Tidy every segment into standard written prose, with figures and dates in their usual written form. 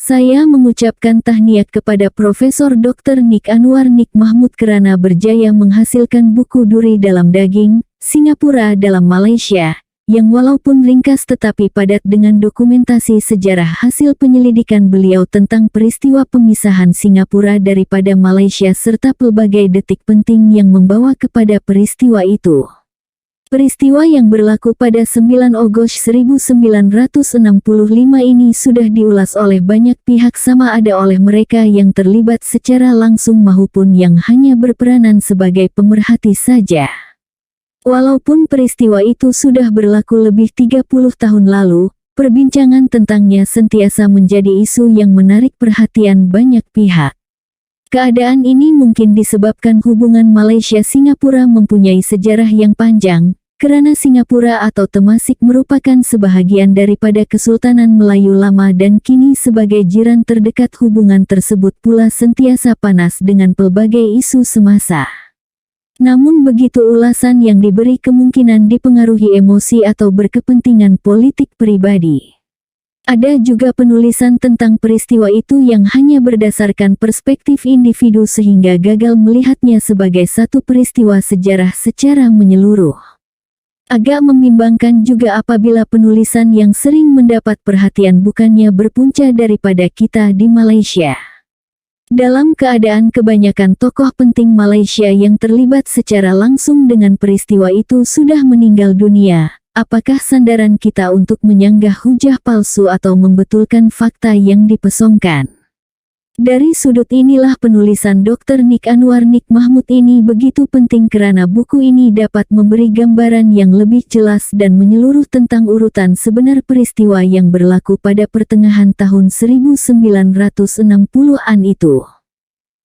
Saya mengucapkan tahniah kepada Profesor Dr. Nik Anwar Nik Mahmud kerana berjaya menghasilkan buku Duri Dalam Daging, Singapura dalam Malaysia, yang walaupun ringkas tetapi padat dengan dokumentasi sejarah hasil penyelidikan beliau tentang peristiwa pemisahan Singapura daripada Malaysia serta pelbagai detik penting yang membawa kepada peristiwa itu. Peristiwa yang berlaku pada 9 Ogos 1965 ini sudah diulas oleh banyak pihak sama ada oleh mereka yang terlibat secara langsung maupun yang hanya berperanan sebagai pemerhati saja. Walaupun peristiwa itu sudah berlaku lebih 30 tahun lalu, perbincangan tentangnya sentiasa menjadi isu yang menarik perhatian banyak pihak. Keadaan ini mungkin disebabkan hubungan Malaysia-Singapura mempunyai sejarah yang panjang, kerana Singapura atau Temasik merupakan sebahagian daripada Kesultanan Melayu Lama dan kini sebagai jiran terdekat hubungan tersebut pula sentiasa panas dengan pelbagai isu semasa. Namun begitu ulasan yang diberi kemungkinan dipengaruhi emosi atau berkepentingan politik pribadi. Ada juga penulisan tentang peristiwa itu yang hanya berdasarkan perspektif individu sehingga gagal melihatnya sebagai satu peristiwa sejarah secara menyeluruh. Agak membimbangkan juga apabila penulisan yang sering mendapat perhatian bukannya berpunca daripada kita di Malaysia. Dalam keadaan kebanyakan tokoh penting Malaysia yang terlibat secara langsung dengan peristiwa itu sudah meninggal dunia, apakah sandaran kita untuk menyanggah hujah palsu atau membetulkan fakta yang dipesongkan? Dari sudut inilah penulisan Dr. Nik Anwar Nik Mahmud ini begitu penting kerana buku ini dapat memberi gambaran yang lebih jelas dan menyeluruh tentang urutan sebenar peristiwa yang berlaku pada pertengahan tahun 1960-an itu.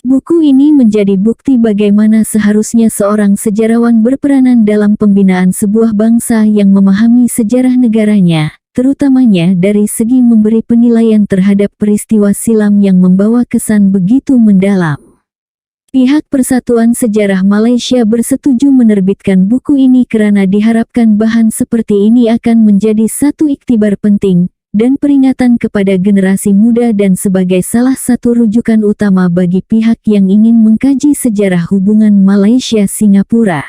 Buku ini menjadi bukti bagaimana seharusnya seorang sejarawan berperanan dalam pembinaan sebuah bangsa yang memahami sejarah negaranya, terutamanya dari segi memberi penilaian terhadap peristiwa silam yang membawa kesan begitu mendalam. Pihak Persatuan Sejarah Malaysia bersetuju menerbitkan buku ini kerana diharapkan bahan seperti ini akan menjadi satu iktibar penting dan peringatan kepada generasi muda dan sebagai salah satu rujukan utama bagi pihak yang ingin mengkaji sejarah hubungan Malaysia-Singapura.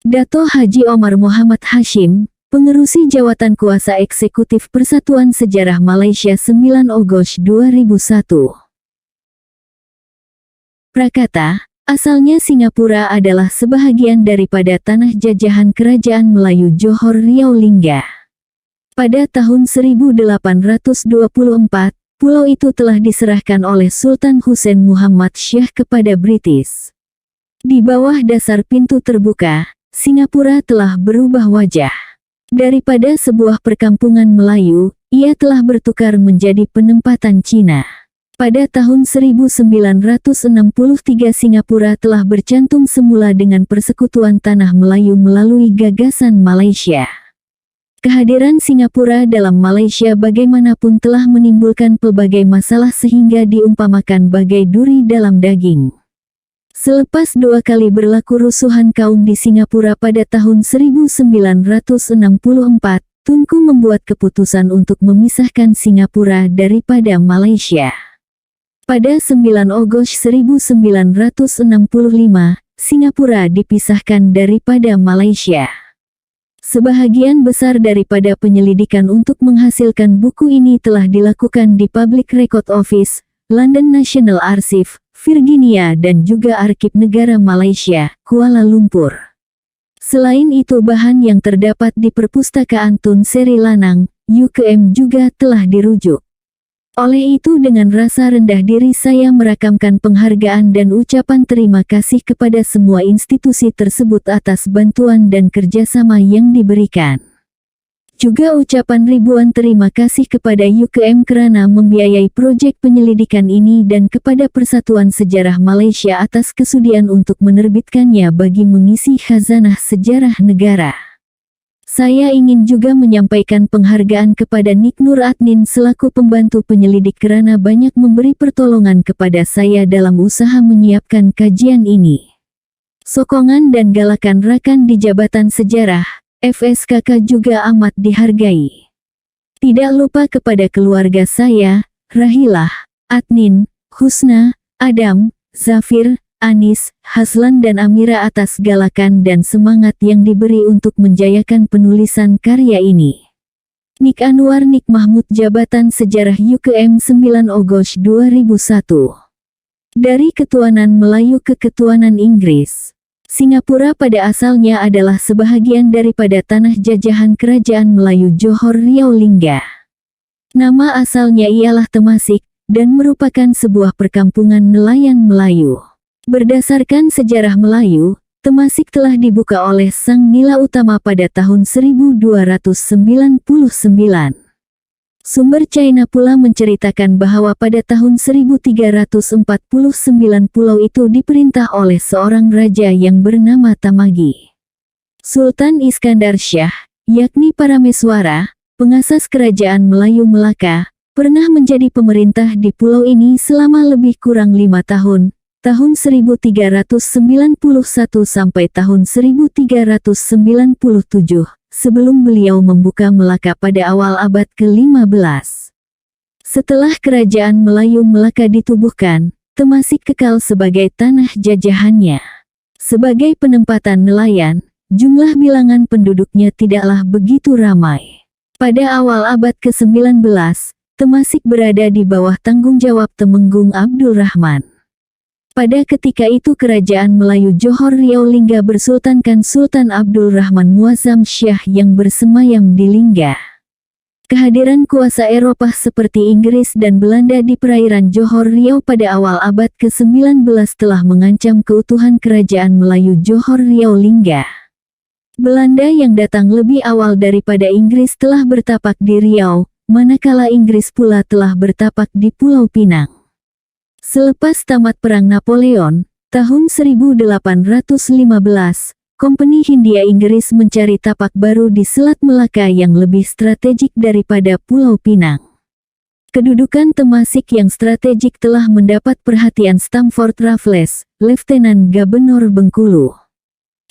Dato' Haji Omar Muhammad Hashim, Pengerusi Jawatan Kuasa Eksekutif Persatuan Sejarah Malaysia 9 Ogos 2001. Prakata, asalnya Singapura adalah sebahagian daripada tanah jajahan Kerajaan Melayu Johor Riau Lingga. Pada tahun 1824, pulau itu telah diserahkan oleh Sultan Hussein Muhammad Shah kepada British. Di bawah dasar pintu terbuka, Singapura telah berubah wajah. Daripada sebuah perkampungan Melayu, ia telah bertukar menjadi penempatan Cina. Pada tahun 1963 Singapura telah bercantum semula dengan Persekutuan Tanah Melayu melalui gagasan Malaysia. Kehadiran Singapura dalam Malaysia bagaimanapun telah menimbulkan pelbagai masalah sehingga diumpamakan bagai duri dalam daging. Selepas 2 kali berlaku rusuhan kaum di Singapura pada tahun 1964, Tunku membuat keputusan untuk memisahkan Singapura daripada Malaysia. Pada 9 Ogos 1965, Singapura dipisahkan daripada Malaysia. Sebahagian besar daripada penyelidikan untuk menghasilkan buku ini telah dilakukan di Public Record Office, London National Archive, Virginia dan juga Arsip Negara Malaysia, Kuala Lumpur. Selain itu bahan yang terdapat di Perpustakaan Tun Seri Lanang, UKM juga telah dirujuk. Oleh itu dengan rasa rendah diri saya merakamkan penghargaan dan ucapan terima kasih kepada semua institusi tersebut atas bantuan dan kerjasama yang diberikan. Juga ucapan ribuan terima kasih kepada UKM kerana membiayai proyek penyelidikan ini dan kepada Persatuan Sejarah Malaysia atas kesudian untuk menerbitkannya bagi mengisi khazanah sejarah negara. Saya ingin juga menyampaikan penghargaan kepada Nik Nur Adnin selaku pembantu penyelidik kerana banyak memberi pertolongan kepada saya dalam usaha menyiapkan kajian ini. Sokongan dan galakan rakan di Jabatan Sejarah FSKK juga amat dihargai. Tidak lupa kepada keluarga saya, Rahilah, Adnin, Husna, Adam, Zafir, Anis, Haslan dan Amira atas galakan dan semangat yang diberi untuk menjayakan penulisan karya ini. Nik Anwar Nik Mahmud Jabatan Sejarah UKM 9 Agustus 2001. Dari ketuanan Melayu ke ketuanan Inggris. Singapura pada asalnya adalah sebahagian daripada tanah jajahan Kerajaan Melayu Johor Riau Lingga. Nama asalnya ialah Temasik, dan merupakan sebuah perkampungan nelayan Melayu. Berdasarkan sejarah Melayu, Temasik telah dibuka oleh Sang Nila Utama pada tahun 1299. Sumber China pula menceritakan bahwa pada tahun 1349 pulau itu diperintah oleh seorang raja yang bernama Tamagi. Sultan Iskandar Shah, yakni Parameswara, pengasas kerajaan Melayu Melaka, pernah menjadi pemerintah di pulau ini selama lebih kurang 5 tahun. Tahun 1391 sampai tahun 1397, sebelum beliau membuka Melaka pada awal abad ke-15. Setelah kerajaan Melayu Melaka ditubuhkan, Temasik kekal sebagai tanah jajahannya. Sebagai penempatan nelayan, jumlah bilangan penduduknya tidaklah begitu ramai. Pada awal abad ke-19, Temasik berada di bawah tanggung jawab Temenggung Abdul Rahman. Pada ketika itu kerajaan Melayu Johor Riau Lingga bersultankan Sultan Abdul Rahman Muazzam Syah yang bersemayam di Lingga. Kehadiran kuasa Eropah seperti Inggris dan Belanda di perairan Johor Riau pada awal abad ke-19 telah mengancam keutuhan kerajaan Melayu Johor Riau Lingga. Belanda yang datang lebih awal daripada Inggris telah bertapak di Riau, manakala Inggris pula telah bertapak di Pulau Pinang. Selepas tamat Perang Napoleon, tahun 1815, Kompeni Hindia Inggris mencari tapak baru di Selat Melaka yang lebih strategik daripada Pulau Pinang. Kedudukan Temasik yang strategik telah mendapat perhatian Stamford Raffles, Letnan Gubernur Bengkulu.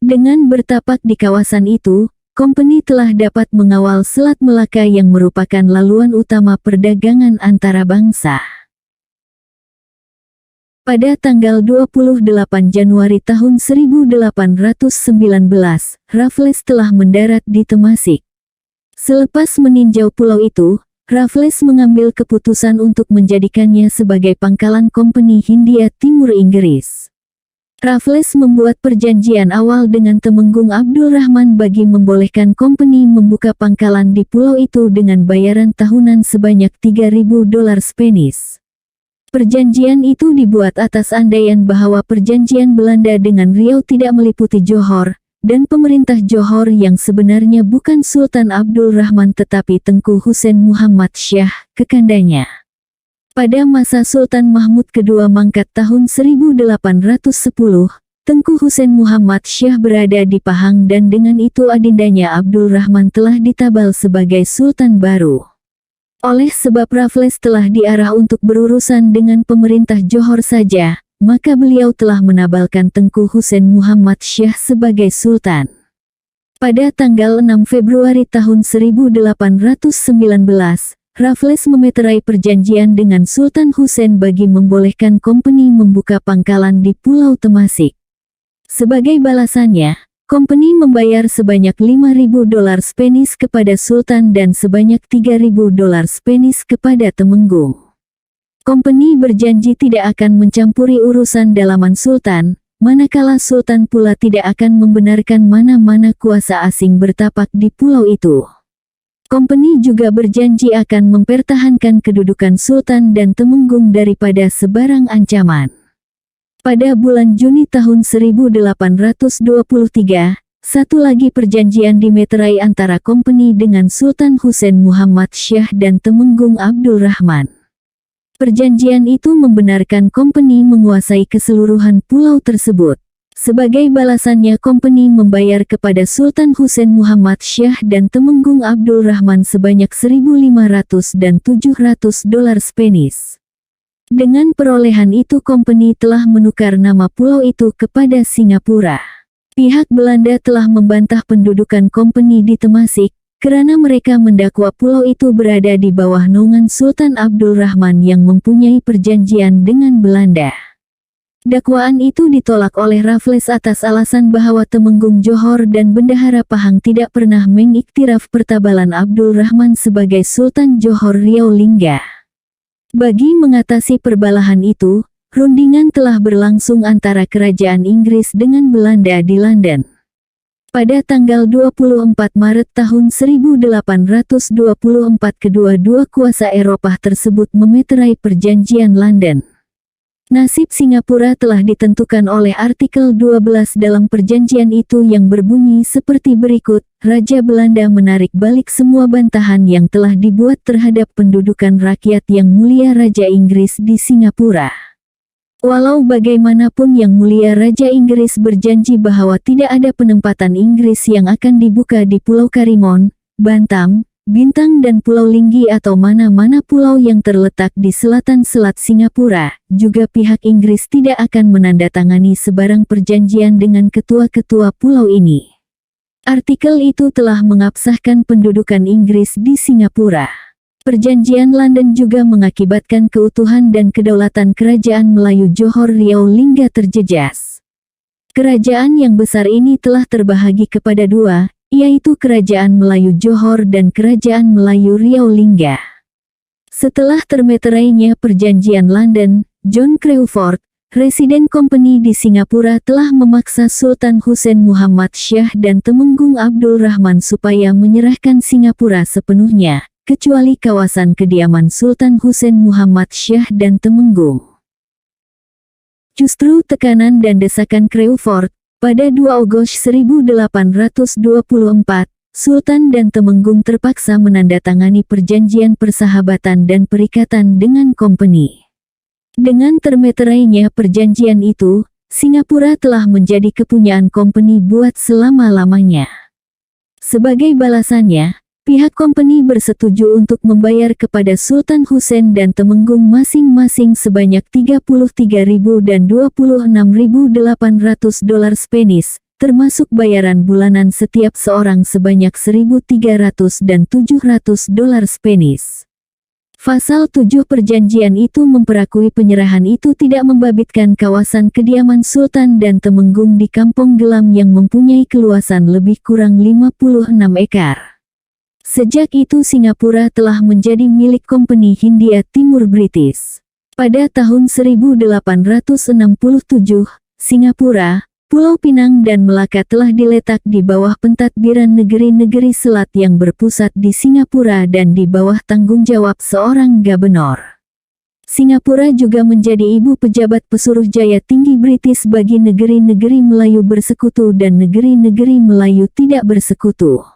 Dengan bertapak di kawasan itu, Kompeni telah dapat mengawal Selat Melaka yang merupakan laluan utama perdagangan antara bangsa. Pada tanggal 28 Januari tahun 1819, Raffles telah mendarat di Temasik. Selepas meninjau pulau itu, Raffles mengambil keputusan untuk menjadikannya sebagai pangkalan Kompeni Hindia Timur Inggris. Raffles membuat perjanjian awal dengan Temenggung Abdul Rahman bagi membolehkan Kompeni membuka pangkalan di pulau itu dengan bayaran tahunan sebanyak $3.000 Spanish. Perjanjian itu dibuat atas andaian bahwa perjanjian Belanda dengan Riau tidak meliputi Johor, dan pemerintah Johor yang sebenarnya bukan Sultan Abdul Rahman tetapi Tengku Hussein Muhammad Syah, kekandanya. Pada masa Sultan Mahmud II mangkat tahun 1810, Tengku Hussein Muhammad Syah berada di Pahang dan dengan itu adindanya Abdul Rahman telah ditabal sebagai Sultan baru. Oleh sebab Raffles telah diarah untuk berurusan dengan pemerintah Johor saja, maka beliau telah menabalkan Tengku Hussein Muhammad Syah sebagai Sultan. Pada tanggal 6 Februari tahun 1819, Raffles memeterai perjanjian dengan Sultan Hussein bagi membolehkan Kompeni membuka pangkalan di Pulau Temasik. Sebagai balasannya, Kompeni membayar sebanyak $5.000 Spanish kepada Sultan dan sebanyak $3.000 Spanish kepada Temenggung. Kompeni berjanji tidak akan mencampuri urusan dalaman Sultan, manakala Sultan pula tidak akan membenarkan mana-mana kuasa asing bertapak di pulau itu. Kompeni juga berjanji akan mempertahankan kedudukan Sultan dan Temenggung daripada sebarang ancaman. Pada bulan Juni tahun 1823, satu lagi perjanjian dimeterai antara Kompeni dengan Sultan Hussein Muhammad Syah dan Temenggung Abdul Rahman. Perjanjian itu membenarkan Kompeni menguasai keseluruhan pulau tersebut. Sebagai balasannya Kompeni membayar kepada Sultan Hussein Muhammad Syah dan Temenggung Abdul Rahman sebanyak $1.500 dan $700 Spanish. Dengan perolehan itu Kompeni telah menukar nama pulau itu kepada Singapura. Pihak Belanda telah membantah pendudukan Kompeni di Temasik, Kerana mereka mendakwa pulau itu berada di bawah naungan Sultan Abdul Rahman yang mempunyai perjanjian dengan Belanda. Dakwaan itu ditolak oleh Raffles atas alasan bahwa Temenggung Johor dan Bendahara Pahang tidak pernah mengiktiraf pertabalan Abdul Rahman sebagai Sultan Johor Riau Lingga. Bagi mengatasi perbalahan itu, rundingan telah berlangsung antara Kerajaan Inggris dengan Belanda di London. Pada tanggal 24 Maret tahun 1824 kedua-dua kuasa Eropah tersebut memeterai perjanjian London. Nasib Singapura telah ditentukan oleh artikel 12 dalam perjanjian itu yang berbunyi seperti berikut, Raja Belanda menarik balik semua bantahan yang telah dibuat terhadap pendudukan rakyat yang mulia Raja Inggris di Singapura. Walau bagaimanapun Yang Mulia Raja Inggris berjanji bahwa tidak ada penempatan Inggris yang akan dibuka di Pulau Karimun, Bantam, Bintang dan Pulau Linggi atau mana-mana pulau yang terletak di selatan Selat Singapura, juga pihak Inggris tidak akan menandatangani sebarang perjanjian dengan ketua-ketua pulau ini. Artikel itu telah mengabsahkan pendudukan Inggris di Singapura. Perjanjian London juga mengakibatkan keutuhan dan kedaulatan Kerajaan Melayu Johor Riau Lingga terjejas. Kerajaan yang besar ini telah terbahagi kepada dua, yaitu Kerajaan Melayu Johor dan Kerajaan Melayu Riau Lingga. Setelah termeterainya Perjanjian London, John Crawford, Residen Company di Singapura telah memaksa Sultan Hussein Muhammad Shah dan Temenggung Abdul Rahman supaya menyerahkan Singapura sepenuhnya, kecuali kawasan kediaman Sultan Hussein Muhammad Shah dan Temenggung. Justru tekanan dan desakan Crawford, pada 2 Agustus 1824, Sultan dan Temenggung terpaksa menandatangani perjanjian persahabatan dan perikatan dengan company. Dengan termeterainya perjanjian itu, Singapura telah menjadi kepunyaan company buat selama-lamanya. Sebagai balasannya, pihak company bersetuju untuk membayar kepada Sultan Hussein dan Temenggung masing-masing sebanyak 33.000 dan 26.800 dolar Spanish, termasuk bayaran bulanan setiap seorang sebanyak 1.300 dan 700 dolar Spanish. Pasal 7 perjanjian itu memperakui penyerahan itu tidak membabitkan kawasan kediaman Sultan dan Temenggung di Kampung Gelam yang mempunyai keluasan lebih kurang 56 ekar. Sejak itu Singapura telah menjadi milik Kompeni Hindia Timur British. Pada tahun 1867, Singapura, Pulau Pinang dan Melaka telah diletak di bawah pentadbiran negeri-negeri selat yang berpusat di Singapura dan di bawah tanggung jawab seorang gubernur. Singapura juga menjadi ibu pejabat pesuruh jaya tinggi British bagi negeri-negeri Melayu bersekutu dan negeri-negeri Melayu tidak bersekutu.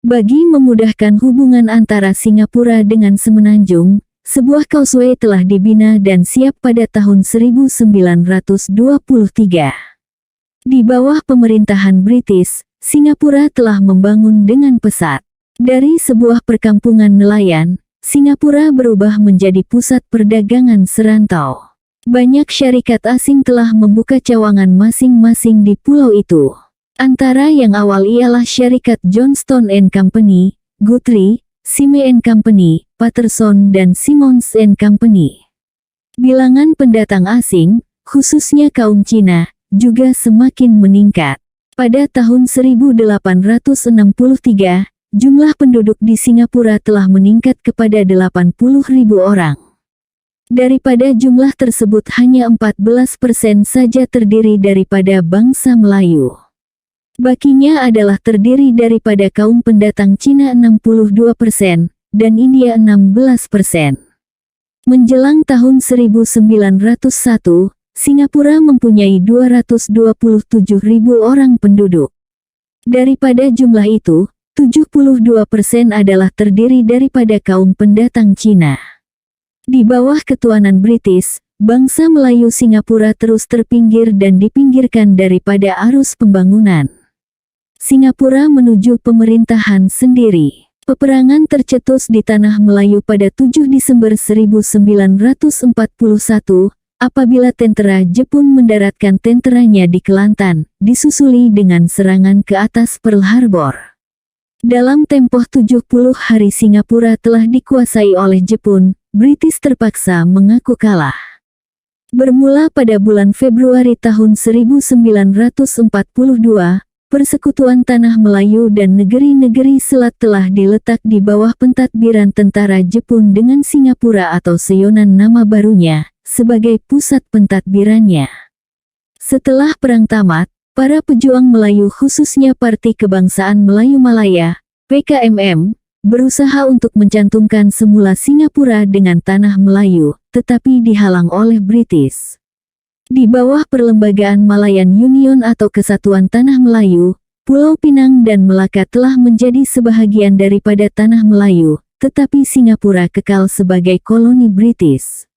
Bagi memudahkan hubungan antara Singapura dengan Semenanjung, sebuah causeway telah dibina dan siap pada tahun 1923. Di bawah pemerintahan British, Singapura telah membangun dengan pesat. Dari sebuah perkampungan nelayan, Singapura berubah menjadi pusat perdagangan serantau. Banyak syarikat asing telah membuka cawangan masing-masing di pulau itu. Antara yang awal ialah syarikat Johnston & Company, Guthrie, Sime & Company, Patterson dan Simmons & Company. Bilangan pendatang asing, khususnya kaum Cina, juga semakin meningkat. Pada tahun 1863, jumlah penduduk di Singapura telah meningkat kepada 80.000 orang. Daripada jumlah tersebut hanya 14% saja terdiri daripada bangsa Melayu. Bakinya adalah terdiri daripada kaum pendatang Cina 62% dan India 16%. Menjelang tahun 1901, Singapura mempunyai 227.000 orang penduduk. Daripada jumlah itu, 72% adalah terdiri daripada kaum pendatang Cina. Di bawah ketuanan British, bangsa Melayu Singapura terus terpinggir dan dipinggirkan daripada arus pembangunan. Singapura menuju pemerintahan sendiri. Peperangan tercetus di Tanah Melayu pada 7 Desember 1941, apabila tentera Jepun mendaratkan tenteranya di Kelantan, disusuli dengan serangan ke atas Pearl Harbor. Dalam tempoh 70 hari Singapura telah dikuasai oleh Jepun, British terpaksa mengaku kalah. Bermula pada bulan Februari tahun 1942, Persekutuan Tanah Melayu dan negeri-negeri selat telah diletak di bawah pentadbiran tentara Jepun dengan Singapura atau seyonan nama barunya, sebagai pusat pentadbirannya. Setelah perang tamat, para pejuang Melayu khususnya Parti Kebangsaan Melayu Malaya, PKMM, berusaha untuk mencantumkan semula Singapura dengan Tanah Melayu, tetapi dihalang oleh British. Di bawah Perlembagaan Malayan Union atau Kesatuan Tanah Melayu, Pulau Pinang dan Melaka telah menjadi sebahagian daripada Tanah Melayu, tetapi Singapura kekal sebagai koloni British.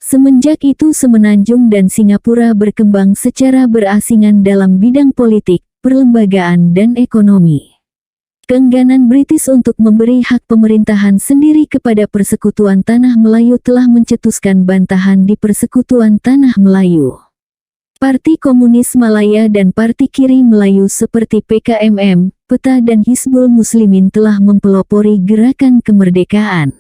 Semenjak itu Semenanjung dan Singapura berkembang secara berasingan dalam bidang politik, perlembagaan dan ekonomi. Keengganan British untuk memberi hak pemerintahan sendiri kepada Persekutuan Tanah Melayu telah mencetuskan bantahan di Persekutuan Tanah Melayu. Parti Komunis Malaya dan Parti Kiri Melayu seperti PKMM, PETA dan Hizbul Muslimin telah mempelopori gerakan kemerdekaan.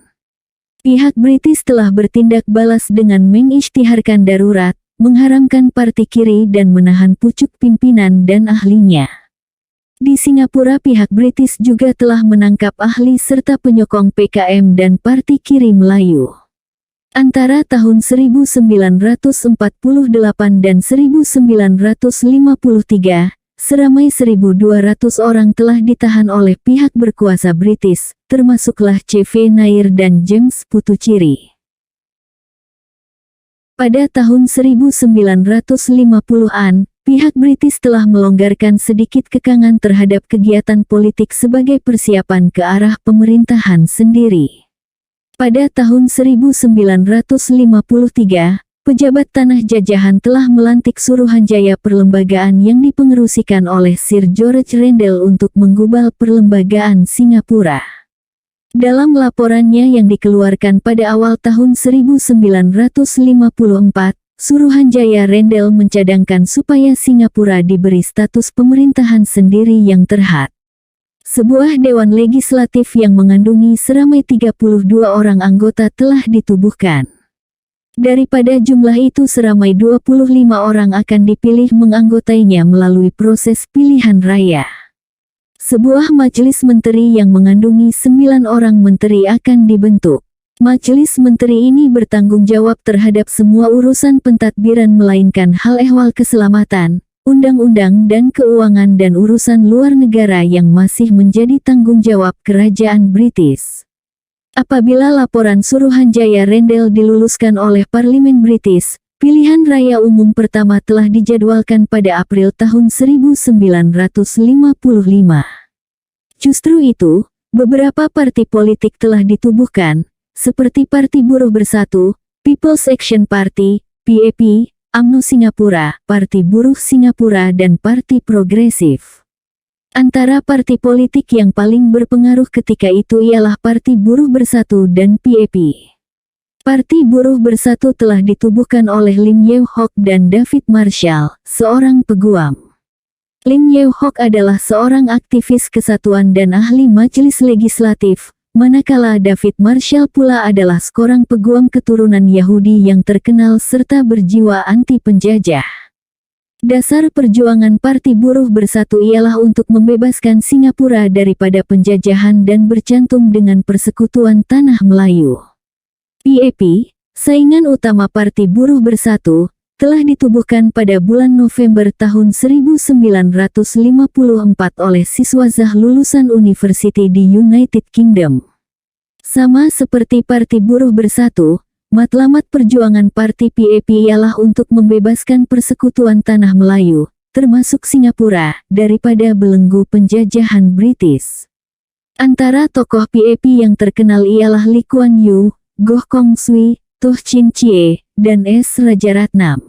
Pihak British telah bertindak balas dengan mengisytiharkan darurat, mengharamkan Parti Kiri dan menahan pucuk pimpinan dan ahlinya. Di Singapura pihak British juga telah menangkap ahli serta penyokong PKM dan Parti Kiri Melayu. Antara tahun 1948 dan 1953, seramai 1.200 orang telah ditahan oleh pihak berkuasa British, termasuklah C.V. Nair dan James Puthucheary. Pada tahun 1950-an, pihak British telah melonggarkan sedikit kekangan terhadap kegiatan politik sebagai persiapan ke arah pemerintahan sendiri. Pada tahun 1953, pejabat tanah jajahan telah melantik Suruhanjaya Perlembagaan yang dipengerusikan oleh Sir George Rendell untuk menggubal perlembagaan Singapura. Dalam laporannya yang dikeluarkan pada awal tahun 1954, Suruhanjaya Rendell mencadangkan supaya Singapura diberi status pemerintahan sendiri yang terhad. Sebuah dewan legislatif yang mengandungi seramai 32 orang anggota telah ditubuhkan. Daripada jumlah itu seramai 25 orang akan dipilih menganggotainya melalui proses pilihan raya. Sebuah majelis menteri yang mengandungi 9 orang menteri akan dibentuk. Majelis menteri ini bertanggung jawab terhadap semua urusan pentadbiran melainkan hal ehwal keselamatan, undang-undang dan keuangan dan urusan luar negara yang masih menjadi tanggung jawab kerajaan British. Apabila laporan Suruhanjaya Rendell diluluskan oleh Parlimen British, pilihan raya umum pertama telah dijadwalkan pada April tahun 1955. Justru itu, beberapa parti politik telah ditubuhkan, seperti Parti Buruh Bersatu, People's Action Party, PAP, UMNO Singapura, Parti Buruh Singapura dan Parti Progresif. Antara parti politik yang paling berpengaruh ketika itu ialah Parti Buruh Bersatu dan PAP. Parti Buruh Bersatu telah ditubuhkan oleh Lim Yew Hock dan David Marshall, seorang peguam. Lim Yew Hock adalah seorang aktivis kesatuan dan ahli majelis legislatif, manakala David Marshall pula adalah seorang peguam keturunan Yahudi yang terkenal serta berjiwa anti penjajah. Dasar perjuangan Parti Buruh Bersatu ialah untuk membebaskan Singapura daripada penjajahan dan bercantum dengan Persekutuan Tanah Melayu. PAP, saingan utama Parti Buruh Bersatu, telah ditubuhkan pada bulan November tahun 1954 oleh siswazah lulusan universiti di United Kingdom. Sama seperti Parti Buruh Bersatu, matlamat perjuangan Parti PAP ialah untuk membebaskan Persekutuan Tanah Melayu, termasuk Singapura, daripada belenggu penjajahan British. Antara tokoh PAP yang terkenal ialah Lee Kuan Yew, Goh Kong Swee, Toh Chin Chye, dan S. Rajaratnam.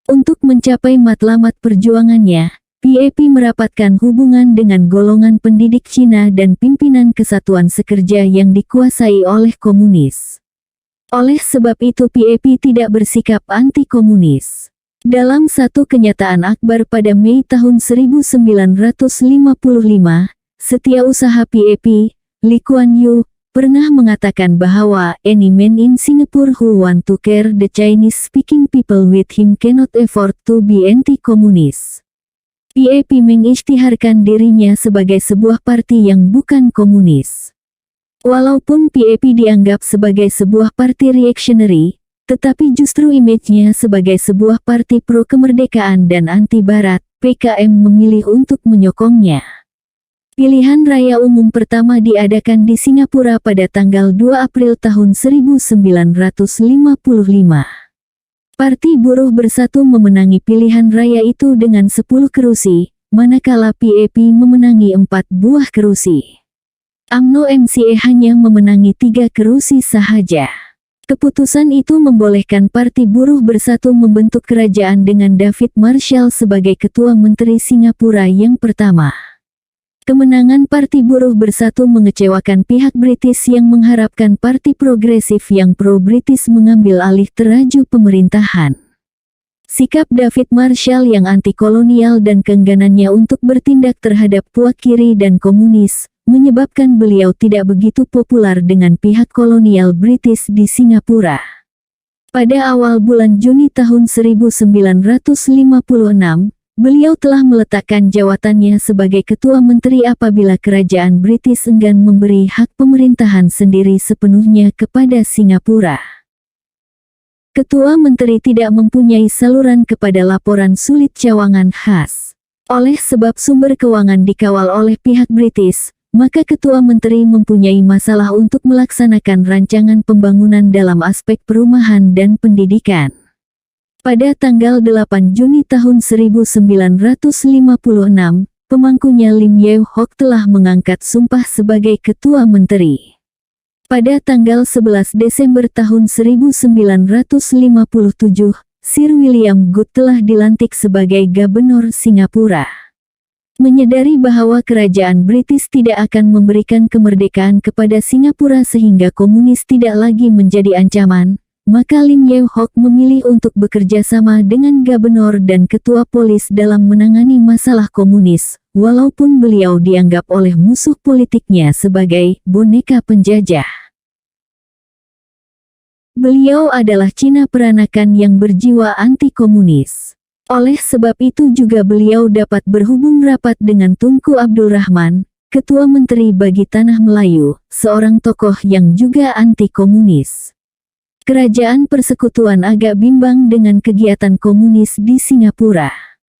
Untuk mencapai matlamat perjuangannya, PAP merapatkan hubungan dengan golongan pendidik Cina dan pimpinan Kesatuan Sekerja yang dikuasai oleh komunis. Oleh sebab itu PAP tidak bersikap anti-komunis. Dalam satu kenyataan akbar pada Mei tahun 1955, setiausaha PAP, Lee Kuan Yew, pernah mengatakan bahwa any man in Singapore who want to care the Chinese-speaking people with him cannot afford to be anti-komunis. PAP mengisytiharkan dirinya sebagai sebuah parti yang bukan komunis. Walaupun PAP dianggap sebagai sebuah parti reactionary, tetapi justru image-nya sebagai sebuah parti pro-kemerdekaan dan anti-barat, PKM memilih untuk menyokongnya. Pilihan raya umum pertama diadakan di Singapura pada tanggal 2 April tahun 1955. Parti Buruh Bersatu memenangi pilihan raya itu dengan 10 kerusi, manakala PAP memenangi 4 buah kerusi. UMNO MCA hanya memenangi 3 kerusi sahaja. Keputusan itu membolehkan Parti Buruh Bersatu membentuk kerajaan dengan David Marshall sebagai Ketua Menteri Singapura yang pertama. Kemenangan Parti Buruh Bersatu mengecewakan pihak British yang mengharapkan Parti Progresif yang pro-British mengambil alih teraju pemerintahan. Sikap David Marshall yang anti-kolonial dan keengganannya untuk bertindak terhadap puak kiri dan komunis, menyebabkan beliau tidak begitu populer dengan pihak kolonial British di Singapura. Pada awal bulan Juni tahun 1956, beliau telah meletakkan jawatannya sebagai Ketua Menteri apabila kerajaan British enggan memberi hak pemerintahan sendiri sepenuhnya kepada Singapura. Ketua Menteri tidak mempunyai saluran kepada laporan sulit cawangan khas. Oleh sebab sumber keuangan dikawal oleh pihak British, maka Ketua Menteri mempunyai masalah untuk melaksanakan rancangan pembangunan dalam aspek perumahan dan pendidikan. Pada tanggal 8 Juni tahun 1956, pemangkunya Lim Yew Hock telah mengangkat sumpah sebagai Ketua Menteri. Pada tanggal 11 Desember tahun 1957, Sir William Good telah dilantik sebagai Gubernur Singapura. Menyadari bahwa kerajaan British tidak akan memberikan kemerdekaan kepada Singapura sehingga komunis tidak lagi menjadi ancaman, maka Lim Yew Hock memilih untuk bekerja sama dengan gubernur dan ketua polis dalam menangani masalah komunis, walaupun beliau dianggap oleh musuh politiknya sebagai boneka penjajah. Beliau adalah Cina peranakan yang berjiwa anti-komunis. Oleh sebab itu juga beliau dapat berhubung rapat dengan Tunku Abdul Rahman, Ketua Menteri bagi Tanah Melayu, seorang tokoh yang juga anti-komunis. Kerajaan Persekutuan agak bimbang dengan kegiatan komunis di Singapura.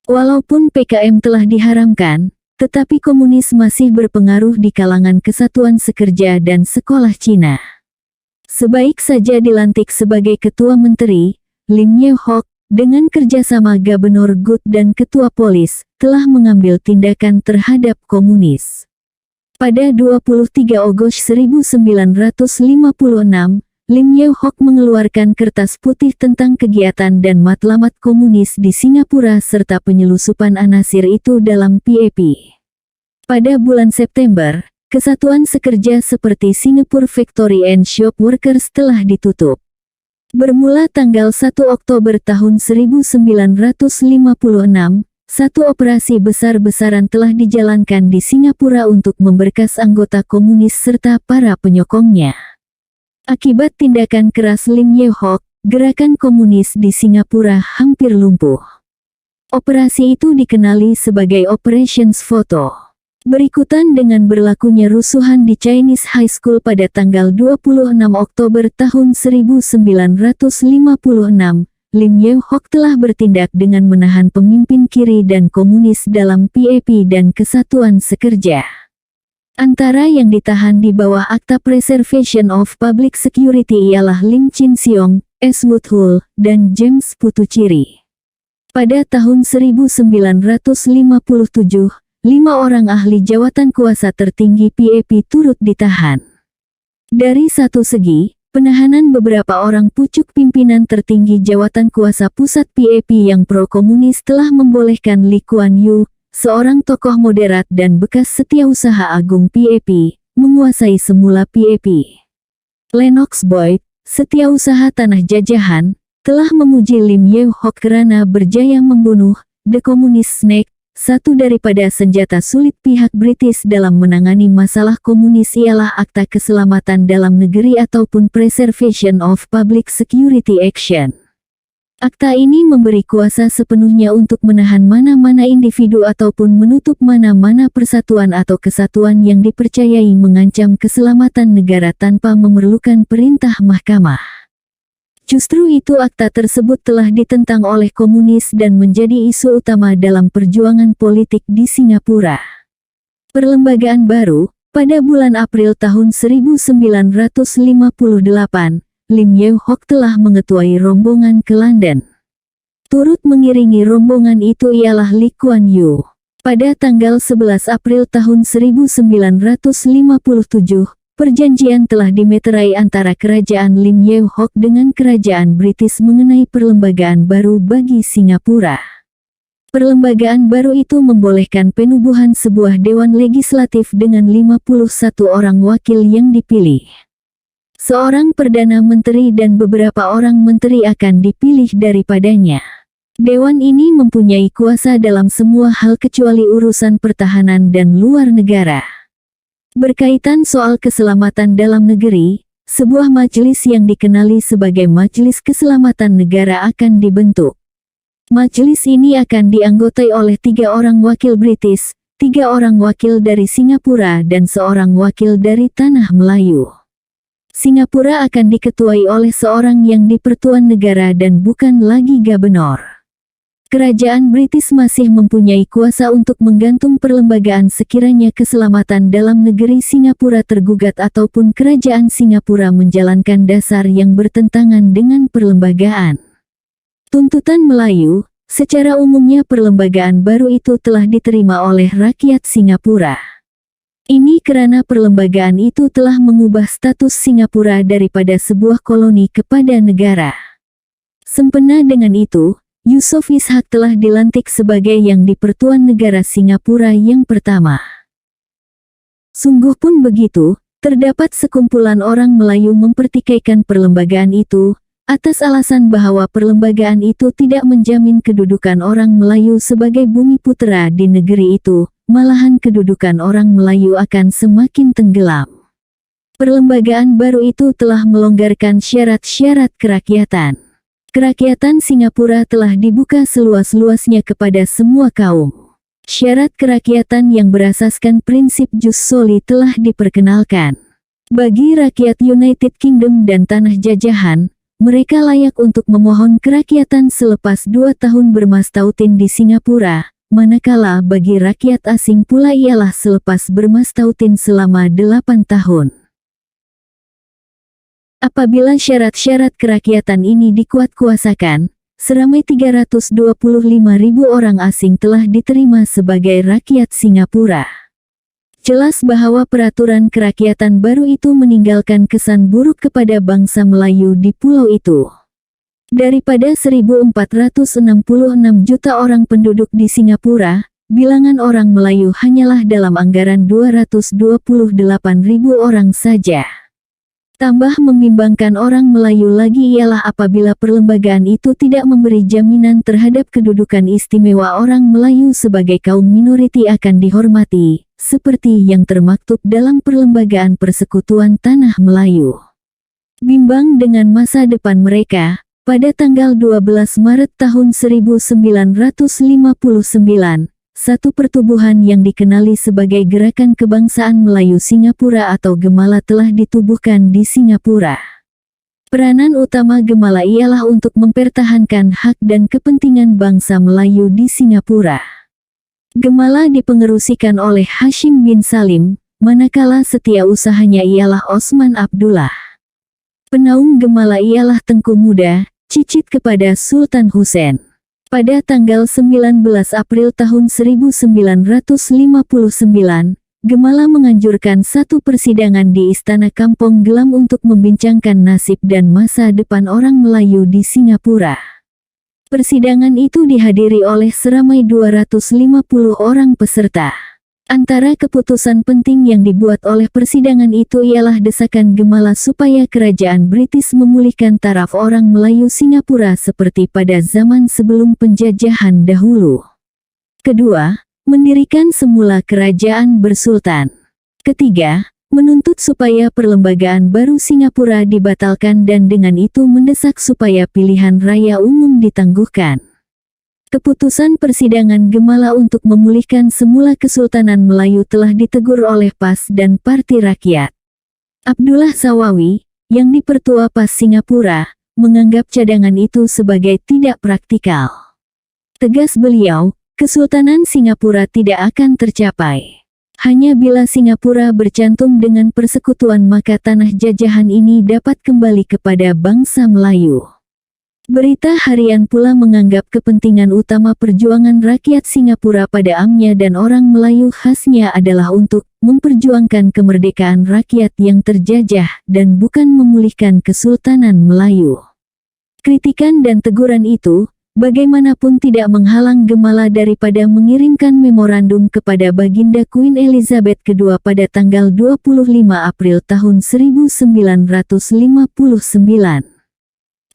Walaupun PKM telah diharamkan, tetapi komunis masih berpengaruh di kalangan Kesatuan Sekerja dan Sekolah Cina. Sebaik saja dilantik sebagai Ketua Menteri, Lim Yew Hock, dengan kerjasama Gubernur Good dan Ketua Polis, telah mengambil tindakan terhadap komunis. Pada 23 Agustus 1956, Lim Yew Hock mengeluarkan kertas putih tentang kegiatan dan matlamat komunis di Singapura serta penyelusupan anasir itu dalam PAP. Pada bulan September, Kesatuan Sekerja seperti Singapore Factory and Shop Workers telah ditutup. Bermula tanggal 1 Oktober tahun 1956, satu operasi besar-besaran telah dijalankan di Singapura untuk memberkas anggota komunis serta para penyokongnya. Akibat tindakan keras Lim Yew Hock, gerakan komunis di Singapura hampir lumpuh. Operasi itu dikenali sebagai Operation Photo. Berikutan dengan berlakunya rusuhan di Chinese High School pada tanggal 26 Oktober tahun 1956, Lim Yew Hock telah bertindak dengan menahan pemimpin kiri dan komunis dalam PAP dan Kesatuan Sekerja. Antara yang ditahan di bawah Akta Preservation of Public Security ialah Lim Chin Siong, S. Woodhull, dan James Puthucheary. Pada tahun 1957, 5 orang ahli jawatan kuasa tertinggi PAP turut ditahan. Dari satu segi, penahanan beberapa orang pucuk pimpinan tertinggi jawatan kuasa pusat PAP yang pro-komunis telah membolehkan Lee Kuan Yew, seorang tokoh moderat dan bekas setiausaha agung PAP, menguasai semula PAP. Lennox Boyd, setiausaha tanah jajahan, telah memuji Lim Yew Hock karena berjaya membunuh The Communist Snake, Satu daripada senjata sulit pihak British dalam menangani masalah komunis ialah Akta Keselamatan Dalam Negeri ataupun Preservation of Public Security Action. Akta ini memberi kuasa sepenuhnya untuk menahan mana-mana individu ataupun menutup mana-mana persatuan atau kesatuan yang dipercayai mengancam keselamatan negara tanpa memerlukan perintah mahkamah. Justru itu akta tersebut telah ditentang oleh komunis dan menjadi isu utama dalam perjuangan politik di Singapura. Perlembagaan baru, pada bulan April tahun 1958, Lim Yew Hock telah mengetuai rombongan ke London. Turut mengiringi rombongan itu ialah Lee Kuan Yew. Pada tanggal 11 April tahun 1957, perjanjian telah dimeterai antara kerajaan Lim Yew Hock dengan kerajaan British mengenai perlembagaan baru bagi Singapura. Perlembagaan baru itu membolehkan penubuhan sebuah dewan legislatif dengan 51 orang wakil yang dipilih. Seorang Perdana Menteri dan beberapa orang menteri akan dipilih daripadanya. Dewan ini mempunyai kuasa dalam semua hal kecuali urusan pertahanan dan luar negara. Berkaitan soal keselamatan dalam negeri, sebuah majelis yang dikenali sebagai Majelis Keselamatan Negara akan dibentuk. Majelis ini akan dianggotai oleh 3 orang wakil British, 3 orang wakil dari Singapura dan seorang wakil dari Tanah Melayu. Singapura akan diketuai oleh seorang yang dipertuan negara dan bukan lagi gubernur. Kerajaan British masih mempunyai kuasa untuk menggantung perlembagaan sekiranya keselamatan dalam negeri Singapura tergugat ataupun kerajaan Singapura menjalankan dasar yang bertentangan dengan perlembagaan. Tuntutan Melayu, secara umumnya perlembagaan baru itu telah diterima oleh rakyat Singapura. Ini karena perlembagaan itu telah mengubah status Singapura daripada sebuah koloni kepada negara. Sempena dengan itu, Yusof Ishak telah dilantik sebagai yang di-Pertuan Negara Singapura yang pertama. Sungguh pun begitu, terdapat sekumpulan orang Melayu mempertikaikan perlembagaan itu, atas alasan bahwa perlembagaan itu tidak menjamin kedudukan orang Melayu sebagai bumi putera di negeri itu, malahan kedudukan orang Melayu akan semakin tenggelam. Perlembagaan baru itu telah melonggarkan syarat-syarat kerakyatan. Kerakyatan Singapura telah dibuka seluas-luasnya kepada semua kaum. Syarat kerakyatan yang berasaskan prinsip jus soli telah diperkenalkan. Bagi rakyat United Kingdom dan tanah jajahan, mereka layak untuk memohon kerakyatan selepas 2 tahun bermastautin di Singapura, manakala bagi rakyat asing pula ialah selepas bermastautin selama 8 tahun. Apabila syarat-syarat kerakyatan ini dikuat-kuasakan, seramai 325.000 orang asing telah diterima sebagai rakyat Singapura. Jelas bahwa peraturan kerakyatan baru itu meninggalkan kesan buruk kepada bangsa Melayu di pulau itu. Daripada 1.466 juta orang penduduk di Singapura, bilangan orang Melayu hanyalah dalam anggaran 228.000 orang saja. Tambah membimbangkan orang Melayu lagi ialah apabila perlembagaan itu tidak memberi jaminan terhadap kedudukan istimewa orang Melayu sebagai kaum minoriti akan dihormati, seperti yang termaktub dalam Perlembagaan Persekutuan Tanah Melayu. Bimbang dengan masa depan mereka, pada tanggal 12 Maret tahun 1959, satu pertubuhan yang dikenali sebagai Gerakan Kebangsaan Melayu Singapura atau Gemala telah ditubuhkan di Singapura. Peranan utama Gemala ialah untuk mempertahankan hak dan kepentingan bangsa Melayu di Singapura. Gemala dipengerusikan oleh Hashim bin Salim, manakala setiausahanya ialah Osman Abdullah. Penaung Gemala ialah Tengku Muda, cicit kepada Sultan Hussein. Pada tanggal 19 April tahun 1959, Gemala menganjurkan satu persidangan di Istana Kampong Glam untuk membincangkan nasib dan masa depan orang Melayu di Singapura. Persidangan itu dihadiri oleh seramai 250 orang peserta. Antara keputusan penting yang dibuat oleh persidangan itu ialah desakan Gemala supaya kerajaan British memulihkan taraf orang Melayu Singapura seperti pada zaman sebelum penjajahan dahulu. Kedua, Mendirikan semula kerajaan bersultan. Ketiga, menuntut supaya perlembagaan baru Singapura dibatalkan dan dengan itu mendesak supaya pilihan raya umum ditangguhkan. Keputusan persidangan Gemala untuk memulihkan semula Kesultanan Melayu telah ditegur oleh PAS dan Parti Rakyat. Abdullah Sawawi, yang dipertua PAS Singapura, menganggap cadangan itu sebagai tidak praktikal. Tegas beliau, Kesultanan Singapura tidak akan tercapai. Hanya bila Singapura bercantum dengan persekutuan maka tanah jajahan ini dapat kembali kepada bangsa Melayu. Berita harian pula menganggap kepentingan utama perjuangan rakyat Singapura pada amnya dan orang Melayu khasnya adalah untuk memperjuangkan kemerdekaan rakyat yang terjajah dan bukan memulihkan Kesultanan Melayu. Kritikan dan teguran itu bagaimanapun tidak menghalang Gemala daripada mengirimkan memorandum kepada Baginda Queen Elizabeth II pada tanggal 25 April tahun 1959.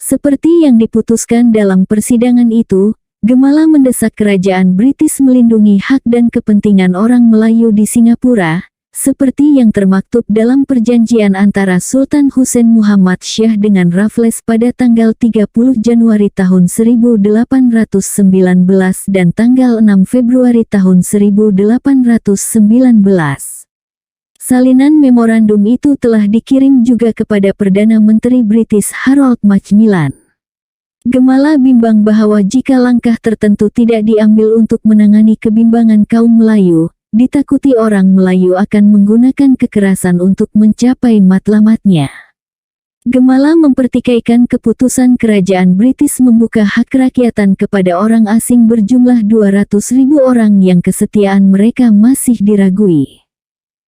Seperti yang diputuskan dalam persidangan itu, Gemala mendesak kerajaan British melindungi hak dan kepentingan orang Melayu di Singapura, seperti yang termaktub dalam perjanjian antara Sultan Hussein Muhammad Shah dengan Raffles pada tanggal 30 Januari tahun 1819 dan tanggal 6 Februari tahun 1819. Salinan memorandum itu telah dikirim juga kepada Perdana Menteri British Harold Macmillan. Gemala bimbang bahwa jika langkah tertentu tidak diambil untuk menangani kebimbangan kaum Melayu, ditakuti orang Melayu akan menggunakan kekerasan untuk mencapai matlamatnya. Gemala mempertikaikan keputusan kerajaan British membuka hak kerakyatan kepada orang asing berjumlah 200.000 orang yang kesetiaan mereka masih diragui.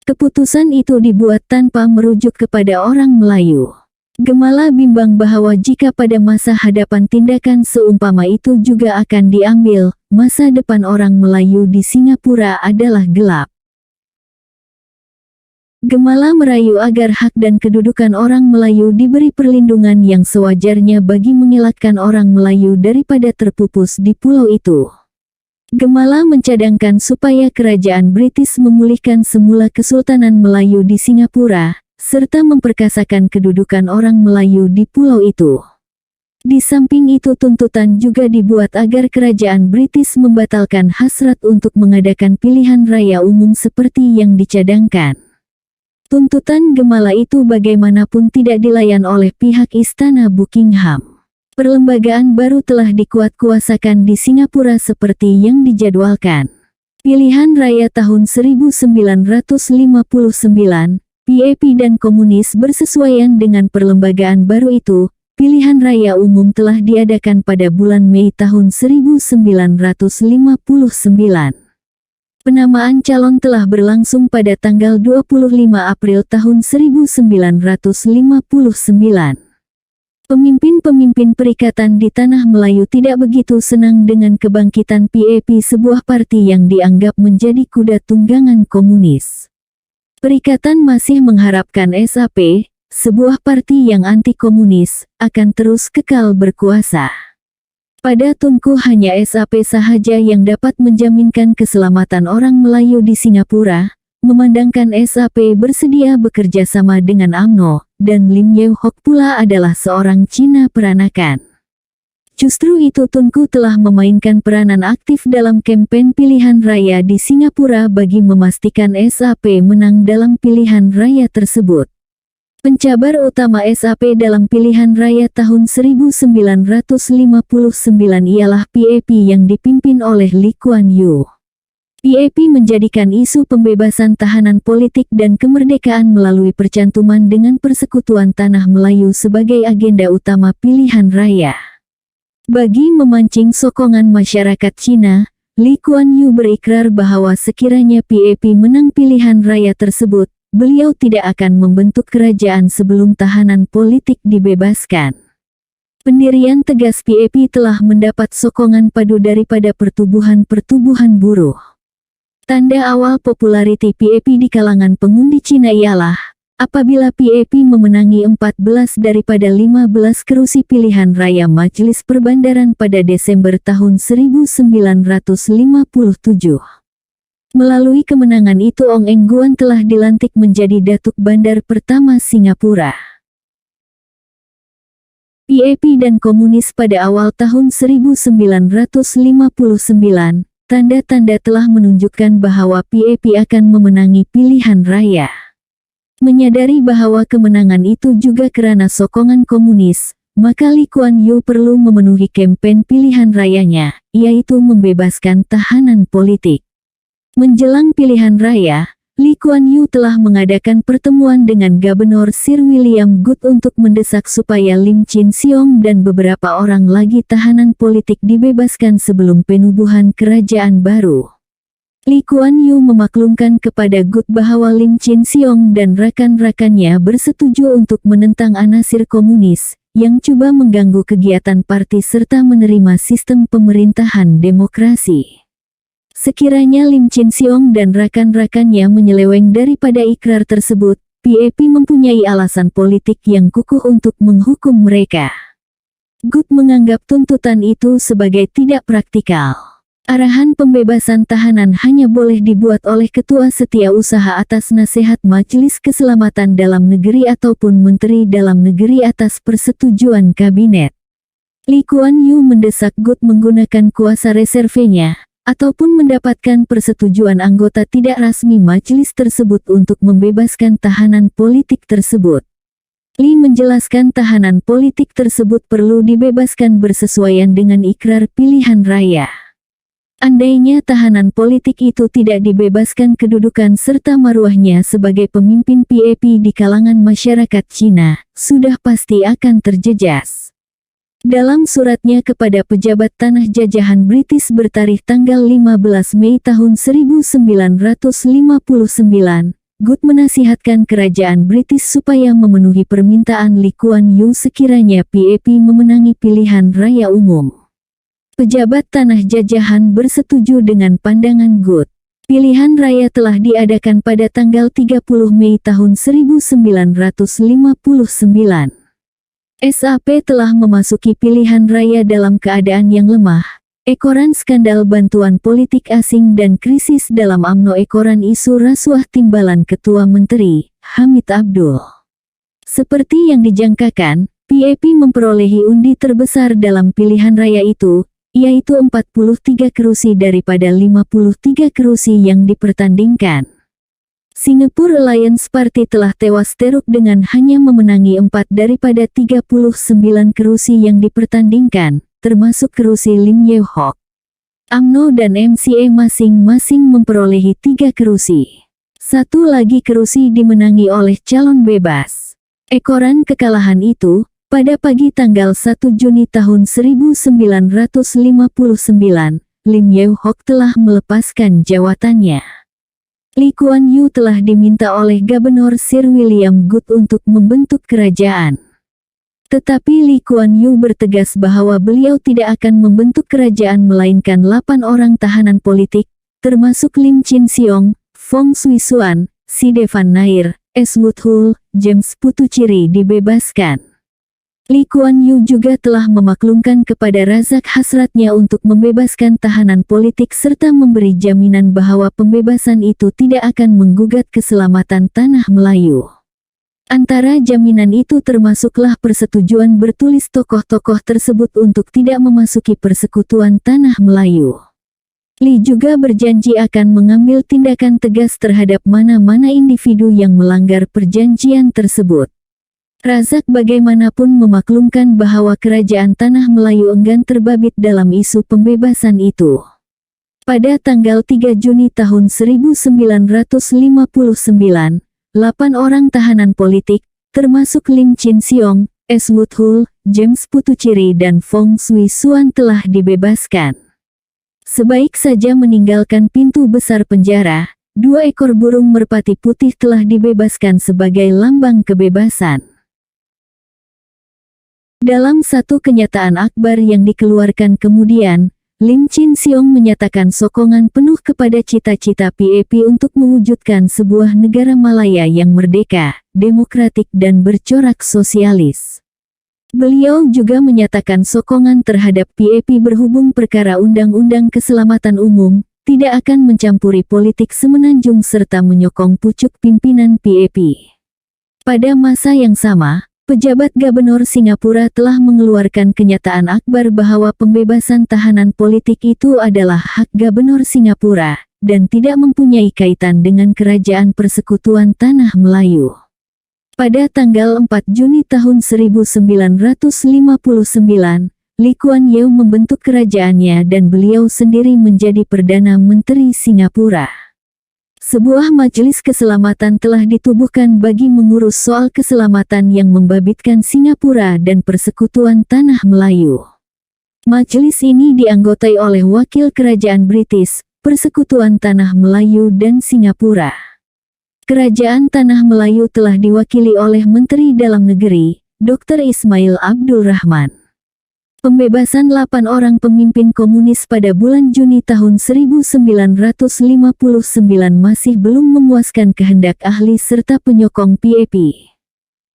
Keputusan itu dibuat tanpa merujuk kepada orang Melayu. Gemala bimbang bahwa jika pada masa hadapan tindakan seumpama itu juga akan diambil, masa depan orang Melayu di Singapura adalah gelap. Gemala merayu agar hak dan kedudukan orang Melayu diberi perlindungan yang sewajarnya bagi mengelakkan orang Melayu daripada terpupus di pulau itu. Gemala mencadangkan supaya kerajaan British memulihkan semula Kesultanan Melayu di Singapura, serta memperkasakan kedudukan orang Melayu di pulau itu. Di samping itu tuntutan juga dibuat agar kerajaan British membatalkan hasrat untuk mengadakan pilihan raya umum seperti yang dicadangkan. Tuntutan Gemala itu bagaimanapun tidak dilayan oleh pihak Istana Buckingham. Perlembagaan baru telah dikuatkuasakan di Singapura seperti yang dijadwalkan. Pilihan raya tahun 1959, PAP dan komunis bersesuaian dengan perlembagaan baru itu. Pilihan raya umum telah diadakan pada bulan Mei tahun 1959. Penamaan calon telah berlangsung pada tanggal 25 April tahun 1959. Pemimpin-pemimpin perikatan di tanah Melayu tidak begitu senang dengan kebangkitan PAP, sebuah parti yang dianggap menjadi kuda tunggangan komunis. Perikatan masih mengharapkan SAP, sebuah parti yang anti-komunis, akan terus kekal berkuasa. Pada Tunku hanya SAP sahaja yang dapat menjaminkan keselamatan orang Melayu di Singapura, memandangkan SAP bersedia bekerja sama dengan UMNO, dan Lim Yew Hock pula adalah seorang Cina peranakan. Justru itu Tunku telah memainkan peranan aktif dalam kampen pilihan raya di Singapura bagi memastikan SAP menang dalam pilihan raya tersebut. Pencabar utama SAP dalam pilihan raya tahun 1959 ialah PAP yang dipimpin oleh Lee Kuan Yew. PAP menjadikan isu pembebasan tahanan politik dan kemerdekaan melalui percantuman dengan persekutuan tanah Melayu sebagai agenda utama pilihan raya. Bagi memancing sokongan masyarakat Cina, Lee Kuan Yew berikrar bahwa sekiranya PAP menang pilihan raya tersebut, beliau tidak akan membentuk kerajaan sebelum tahanan politik dibebaskan. Pendirian tegas PAP telah mendapat sokongan padu daripada pertubuhan buruh. Tanda awal populariti PAP di kalangan pengundi Cina ialah apabila PAP memenangi 14 daripada 15 kerusi pilihan raya Majelis Perbandaran pada Desember tahun 1957. Melalui kemenangan itu Ong Eng Guan telah dilantik menjadi Datuk Bandar pertama Singapura. PAP dan komunis pada awal tahun 1959, tanda-tanda telah menunjukkan bahwa PAP akan memenangi pilihan raya. Menyadari bahwa kemenangan itu juga karena sokongan komunis, maka Lee Kuan Yew perlu memenuhi kampanye pilihan rayanya, yaitu membebaskan tahanan politik. Menjelang pilihan raya, Lee Kuan Yew telah mengadakan pertemuan dengan Gubernur Sir William Good untuk mendesak supaya Lim Chin Siong dan beberapa orang lagi tahanan politik dibebaskan sebelum penubuhan kerajaan baru. Lee Kuan Yew memaklumkan kepada Good bahwa Lim Chin Siong dan rakan-rakannya bersetuju untuk menentang anasir komunis, yang coba mengganggu kegiatan parti serta menerima sistem pemerintahan demokrasi. Sekiranya Lim Chin Siong dan rakan-rakannya menyeleweng daripada ikrar tersebut, PAP mempunyai alasan politik yang kukuh untuk menghukum mereka. Good menganggap tuntutan itu sebagai tidak praktikal. Arahan pembebasan tahanan hanya boleh dibuat oleh Ketua Setiausaha atas nasihat Majelis Keselamatan Dalam Negeri ataupun Menteri Dalam Negeri atas persetujuan Kabinet. Lee Kuan Yew mendesak Good menggunakan kuasa reservenya, ataupun mendapatkan persetujuan anggota tidak resmi majelis tersebut untuk membebaskan tahanan politik tersebut. Lee menjelaskan tahanan politik tersebut perlu dibebaskan bersesuaian dengan ikrar pilihan raya. Andainya tahanan politik itu tidak dibebaskan, kedudukan serta maruahnya sebagai pemimpin PAP di kalangan masyarakat Cina sudah pasti akan terjejas. Dalam suratnya kepada pejabat tanah jajahan British bertarikh tanggal 15 Mei tahun 1959, Good menasihatkan kerajaan British supaya memenuhi permintaan Lee Kuan Yew sekiranya PAP memenangi pilihan raya umum. Pejabat tanah jajahan bersetuju dengan pandangan Good. Pilihan raya telah diadakan pada tanggal 30 Mei tahun 1959. SAP telah memasuki pilihan raya dalam keadaan yang lemah. Ekoran skandal bantuan politik asing dan krisis dalam UMNO, ekoran isu rasuah timbalan Ketua Menteri, Hamid Abdul. Seperti yang dijangkakan, PAP memperolehi undi terbesar dalam pilihan raya itu, yaitu 43 kursi daripada 53 kursi yang dipertandingkan. Singapore Alliance Party telah tewas teruk dengan hanya memenangi 4 daripada 39 kursi yang dipertandingkan, termasuk kursi Lim Yew Hock. UMNO dan MCA masing-masing memperolehi 3 kursi. Satu lagi kursi dimenangi oleh calon bebas. Ekoran kekalahan itu, pada pagi tanggal 1 Juni tahun 1959, Lim Yew Hock telah melepaskan jabatannya. Lee Kuan Yew telah diminta oleh Gubernur Sir William Good untuk membentuk kerajaan. Tetapi Lee Kuan Yew bertegas bahwa beliau tidak akan membentuk kerajaan melainkan 8 orang tahanan politik, termasuk Lim Chin Siong, Fong Swee Suan, Si Devan Nair, S. Woodhull, James Puthucheary dibebaskan. Lee Kuan Yew juga telah memaklumkan kepada Razak hasratnya untuk membebaskan tahanan politik serta memberi jaminan bahwa pembebasan itu tidak akan menggugat keselamatan tanah Melayu. Antara jaminan itu termasuklah persetujuan bertulis tokoh-tokoh tersebut untuk tidak memasuki persekutuan tanah Melayu. Lee juga berjanji akan mengambil tindakan tegas terhadap mana-mana individu yang melanggar perjanjian tersebut. Razak bagaimanapun memaklumkan bahwa kerajaan tanah Melayu enggan terbabit dalam isu pembebasan itu. Pada tanggal 3 Juni tahun 1959, 8 orang tahanan politik, termasuk Lim Chin Siong, S. Woodhull, James Puthucheary dan Fong Swee Suan telah dibebaskan. Sebaik saja meninggalkan pintu besar penjara, 2 ekor burung merpati putih telah dibebaskan sebagai lambang kebebasan. Dalam satu kenyataan akbar yang dikeluarkan kemudian, Lim Chin Siong menyatakan sokongan penuh kepada cita-cita PAP untuk mewujudkan sebuah negara Malaya yang merdeka, demokratik dan bercorak sosialis. Beliau juga menyatakan sokongan terhadap PAP berhubung perkara Undang-Undang Keselamatan Umum, tidak akan mencampuri politik semenanjung serta menyokong pucuk pimpinan PAP. Pada masa yang sama, pejabat Gubernur Singapura telah mengeluarkan kenyataan akbar bahwa pembebasan tahanan politik itu adalah hak Gubernur Singapura, dan tidak mempunyai kaitan dengan Kerajaan Persekutuan Tanah Melayu. Pada tanggal 4 Juni tahun 1959, Lee Kuan Yew membentuk kerajaannya dan beliau sendiri menjadi Perdana Menteri Singapura. Sebuah majelis keselamatan telah ditubuhkan bagi mengurus soal keselamatan yang membabitkan Singapura dan Persekutuan Tanah Melayu. Majelis ini dianggotai oleh wakil kerajaan British, Persekutuan Tanah Melayu dan Singapura. Kerajaan Tanah Melayu telah diwakili oleh Menteri Dalam Negeri, Dr. Ismail Abdul Rahman. Pembebasan 8 orang pemimpin komunis pada bulan Juni tahun 1959 masih belum memuaskan kehendak ahli serta penyokong PAP.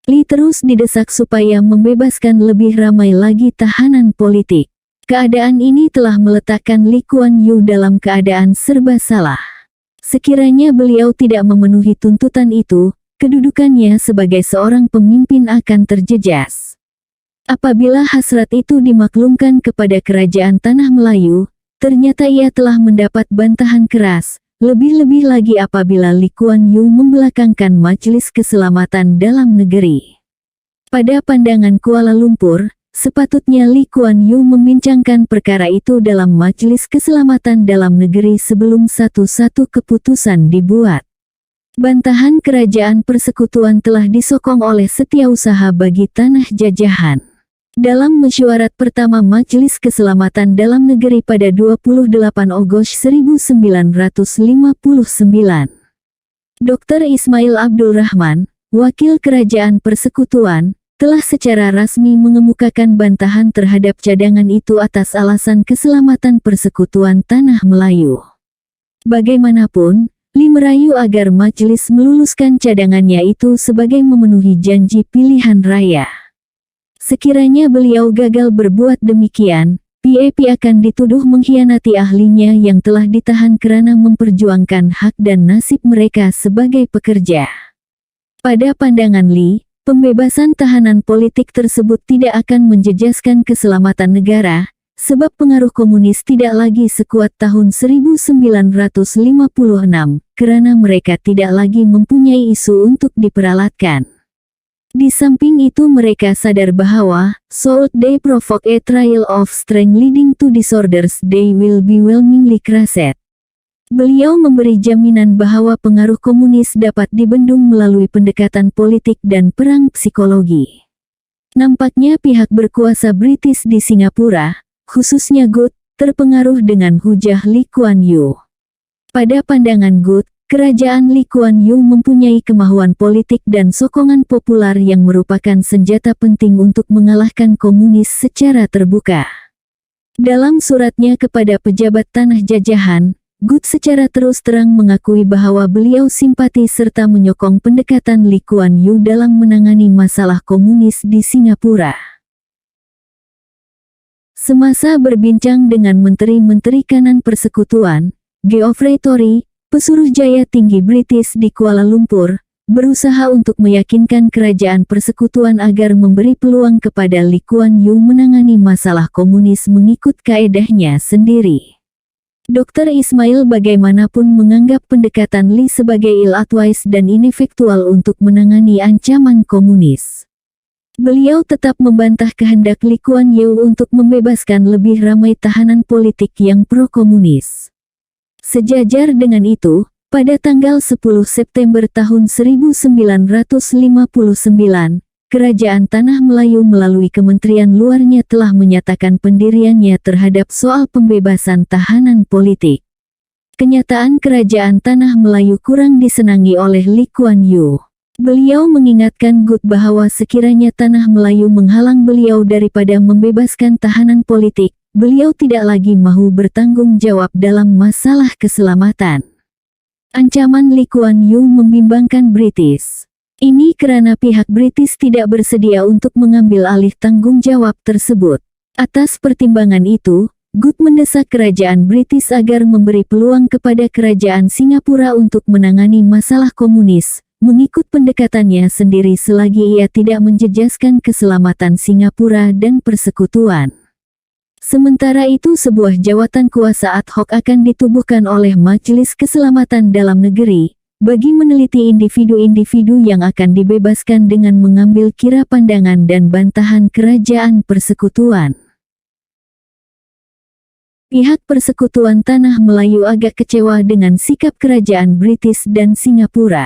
Lee terus didesak supaya membebaskan lebih ramai lagi tahanan politik. Keadaan ini telah meletakkan Lee Kuan Yew dalam keadaan serba salah. Sekiranya beliau tidak memenuhi tuntutan itu, kedudukannya sebagai seorang pemimpin akan terjejas. Apabila hasrat itu dimaklumkan kepada Kerajaan Tanah Melayu, ternyata ia telah mendapat bantahan keras, lebih-lebih lagi apabila Lee Kuan Yew membelakangkan Majelis Keselamatan Dalam Negeri. Pada pandangan Kuala Lumpur, sepatutnya Lee Kuan Yew membincangkan perkara itu dalam Majelis Keselamatan Dalam Negeri sebelum satu-satu keputusan dibuat. Bantahan Kerajaan Persekutuan telah disokong oleh Setiausaha bagi Tanah Jajahan. Dalam mesyuarat pertama Majelis Keselamatan Dalam Negeri pada 28 Agustus 1959, Dr. Ismail Abdul Rahman, wakil Kerajaan Persekutuan, telah secara rasmi mengemukakan bantahan terhadap cadangan itu atas alasan keselamatan Persekutuan Tanah Melayu. Bagaimanapun, Lee merayu agar majelis meluluskan cadangannya itu sebagai memenuhi janji pilihan raya. Sekiranya beliau gagal berbuat demikian, PAP akan dituduh mengkhianati ahlinya yang telah ditahan karena memperjuangkan hak dan nasib mereka sebagai pekerja. Pada pandangan Lee, pembebasan tahanan politik tersebut tidak akan menjejaskan keselamatan negara, sebab pengaruh komunis tidak lagi sekuat tahun 1956, karena mereka tidak lagi mempunyai isu untuk diperalatkan. Di samping itu mereka sadar bahwa, should they provoke a trial of strength leading to disorders they will be overwhelmingly crushed. Beliau memberi jaminan bahwa pengaruh komunis dapat dibendung melalui pendekatan politik dan perang psikologi. Nampaknya pihak berkuasa British di Singapura, khususnya Good, terpengaruh dengan hujah Lee Kuan Yew. Pada pandangan Good, Kerajaan Lee Kuan Yew mempunyai kemahuan politik dan sokongan populer yang merupakan senjata penting untuk mengalahkan komunis secara terbuka. Dalam suratnya kepada pejabat tanah jajahan, Good secara terus terang mengakui bahwa beliau simpati serta menyokong pendekatan Lee Kuan Yew dalam menangani masalah komunis di Singapura. Semasa berbincang dengan Menteri-Menteri Kanan Persekutuan, Geoffrey Tory, pesuruh jaya tinggi British di Kuala Lumpur, berusaha untuk meyakinkan Kerajaan Persekutuan agar memberi peluang kepada Lee Kuan Yew menangani masalah komunis mengikut kaedahnya sendiri. Dr. Ismail bagaimanapun menganggap pendekatan Lee sebagai ill-advised dan inefektual untuk menangani ancaman komunis. Beliau tetap membantah kehendak Lee Kuan Yew untuk membebaskan lebih ramai tahanan politik yang pro-komunis. Sejajar dengan itu, pada tanggal 10 September tahun 1959, Kerajaan Tanah Melayu melalui Kementerian Luarnya telah menyatakan pendiriannya terhadap soal pembebasan tahanan politik. Kenyataan Kerajaan Tanah Melayu kurang disenangi oleh Lee Kuan Yew. Beliau mengingatkan Good bahwa sekiranya Tanah Melayu menghalang beliau daripada membebaskan tahanan politik, beliau tidak lagi mahu bertanggung jawab dalam masalah keselamatan. Ancaman Lee Kuan Yew membimbangkan British. Ini karena pihak British tidak bersedia untuk mengambil alih tanggung jawab tersebut. Atas pertimbangan itu, Good mendesak kerajaan British agar memberi peluang kepada kerajaan Singapura untuk menangani masalah komunis, mengikut pendekatannya sendiri selagi ia tidak menjejaskan keselamatan Singapura dan persekutuan. Sementara itu sebuah jawatan kuasa ad hoc akan ditubuhkan oleh Majelis Keselamatan Dalam Negeri, bagi meneliti individu-individu yang akan dibebaskan dengan mengambil kira pandangan dan bantahan kerajaan persekutuan. Pihak Persekutuan Tanah Melayu agak kecewa dengan sikap kerajaan British dan Singapura.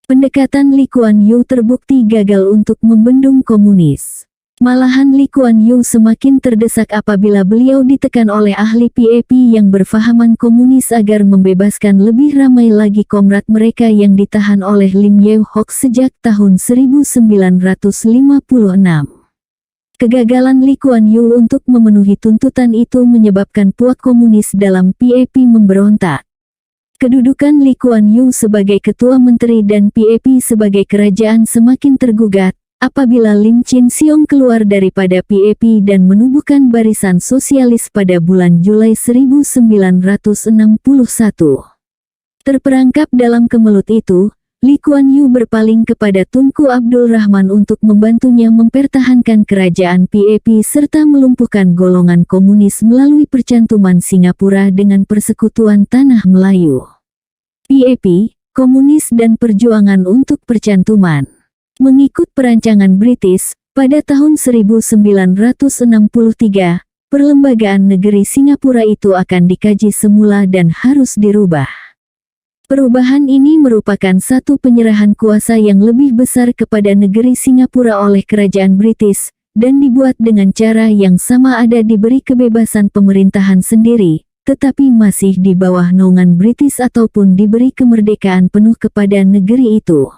Pendekatan Lee Kuan Yew terbukti gagal untuk membendung komunis. Malahan Lee Kuan Yew semakin terdesak apabila beliau ditekan oleh ahli PAP yang berfahaman komunis agar membebaskan lebih ramai lagi komrad mereka yang ditahan oleh Lim Yew Hock sejak tahun 1956. Kegagalan Lee Kuan Yew untuk memenuhi tuntutan itu menyebabkan puak komunis dalam PAP memberontak. Kedudukan Lee Kuan Yew sebagai ketua menteri dan PAP sebagai kerajaan semakin tergugat apabila Lim Chin Siong keluar daripada PAP dan menubuhkan Barisan Sosialis pada bulan Julai 1961. Terperangkap dalam kemelut itu, Lee Kuan Yew berpaling kepada Tunku Abdul Rahman untuk membantunya mempertahankan kerajaan PAP serta melumpuhkan golongan komunis melalui percantuman Singapura dengan Persekutuan Tanah Melayu. PAP, Komunis dan Perjuangan untuk Percantuman. Mengikut perancangan British, pada tahun 1963, perlembagaan negeri Singapura itu akan dikaji semula dan harus dirubah. Perubahan ini merupakan satu penyerahan kuasa yang lebih besar kepada negeri Singapura oleh kerajaan British, dan dibuat dengan cara yang sama, ada diberi kebebasan pemerintahan sendiri, tetapi masih di bawah naungan British ataupun diberi kemerdekaan penuh kepada negeri itu.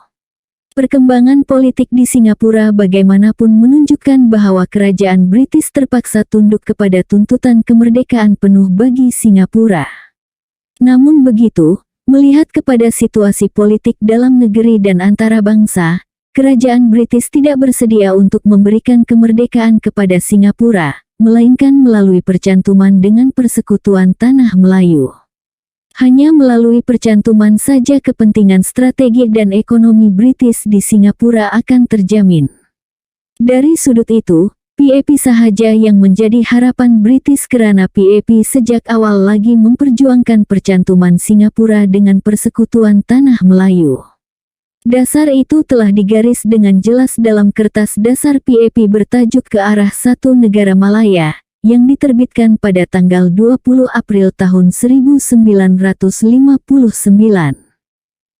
Perkembangan politik di Singapura bagaimanapun menunjukkan bahwa kerajaan British terpaksa tunduk kepada tuntutan kemerdekaan penuh bagi Singapura. Namun begitu, melihat kepada situasi politik dalam negeri dan antara bangsa, kerajaan British tidak bersedia untuk memberikan kemerdekaan kepada Singapura, melainkan melalui percantuman dengan Persekutuan Tanah Melayu. Hanya melalui percantuman saja kepentingan strategi dan ekonomi British di Singapura akan terjamin. Dari sudut itu, PAP sahaja yang menjadi harapan British karena PAP sejak awal lagi memperjuangkan percantuman Singapura dengan Persekutuan Tanah Melayu. Dasar itu telah digaris dengan jelas dalam kertas dasar PAP bertajuk Ke Arah Satu Negara Malaya, yang diterbitkan pada tanggal 20 April tahun 1959.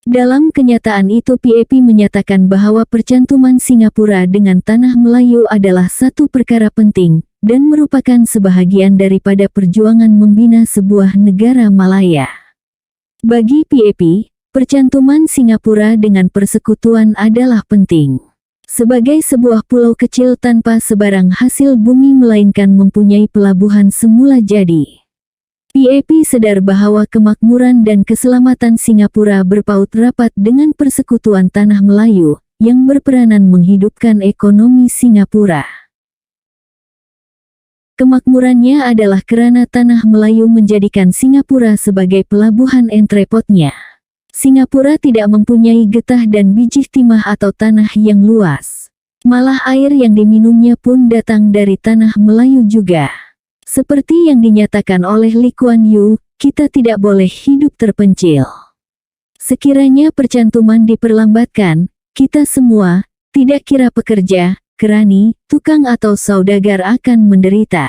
Dalam kenyataan itu PAP menyatakan bahwa percantuman Singapura dengan Tanah Melayu adalah satu perkara penting, dan merupakan sebahagian daripada perjuangan membina sebuah negara Malaya. Bagi PAP, percantuman Singapura dengan persekutuan adalah penting. Sebagai sebuah pulau kecil tanpa sebarang hasil bumi melainkan mempunyai pelabuhan semula jadi. PAP sadar bahwa kemakmuran dan keselamatan Singapura berpaut rapat dengan Persekutuan Tanah Melayu, yang berperanan menghidupkan ekonomi Singapura. Kemakmurannya adalah karena Tanah Melayu menjadikan Singapura sebagai pelabuhan entrepotnya. Singapura tidak mempunyai getah dan biji timah atau tanah yang luas. Malah air yang diminumnya pun datang dari Tanah Melayu juga. Seperti yang dinyatakan oleh Lee Kuan Yew, kita tidak boleh hidup terpencil. Sekiranya percantuman diperlambatkan, kita semua, tidak kira pekerja, kerani, tukang atau saudagar akan menderita.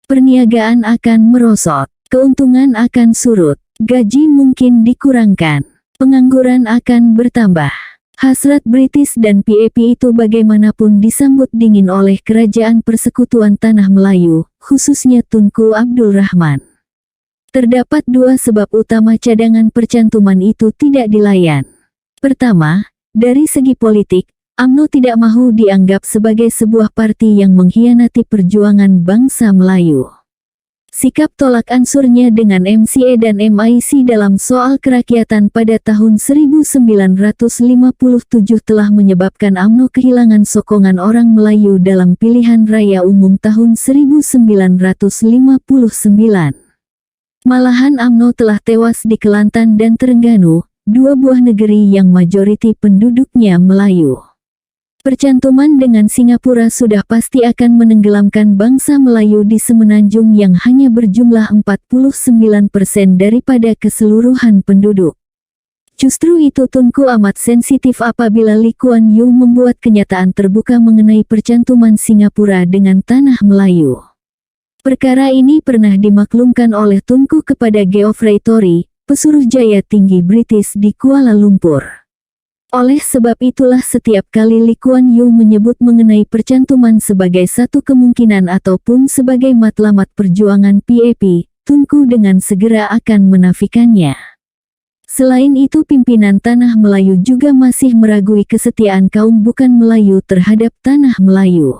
Perniagaan akan merosot, keuntungan akan surut. Gaji mungkin dikurangkan, pengangguran akan bertambah. Hasrat British dan PAP itu bagaimanapun disambut dingin oleh Kerajaan Persekutuan Tanah Melayu, khususnya Tunku Abdul Rahman. Terdapat dua sebab utama cadangan percantuman itu tidak dilayan. Pertama, dari segi politik, UMNO tidak mahu dianggap sebagai sebuah parti yang mengkhianati perjuangan bangsa Melayu. Sikap tolak ansurnya dengan MCA dan MIC dalam soal kerakyatan pada tahun 1957 telah menyebabkan UMNO kehilangan sokongan orang Melayu dalam pilihan raya umum tahun 1959. Malahan UMNO telah tewas di Kelantan dan Terengganu, dua buah negeri yang majoriti penduduknya Melayu. Percantuman dengan Singapura sudah pasti akan menenggelamkan bangsa Melayu di semenanjung yang hanya berjumlah 49% daripada keseluruhan penduduk. Justru itu Tunku amat sensitif apabila Lee Kuan Yew membuat kenyataan terbuka mengenai percantuman Singapura dengan tanah Melayu. Perkara ini pernah dimaklumkan oleh Tunku kepada Geoffrey Tory, pesuruh jaya tinggi British di Kuala Lumpur. Oleh sebab itulah setiap kali Lee Kuan Yew menyebut mengenai percantuman sebagai satu kemungkinan ataupun sebagai matlamat perjuangan PAP, Tunku dengan segera akan menafikannya. Selain itu pimpinan Tanah Melayu juga masih meragui kesetiaan kaum bukan Melayu terhadap Tanah Melayu.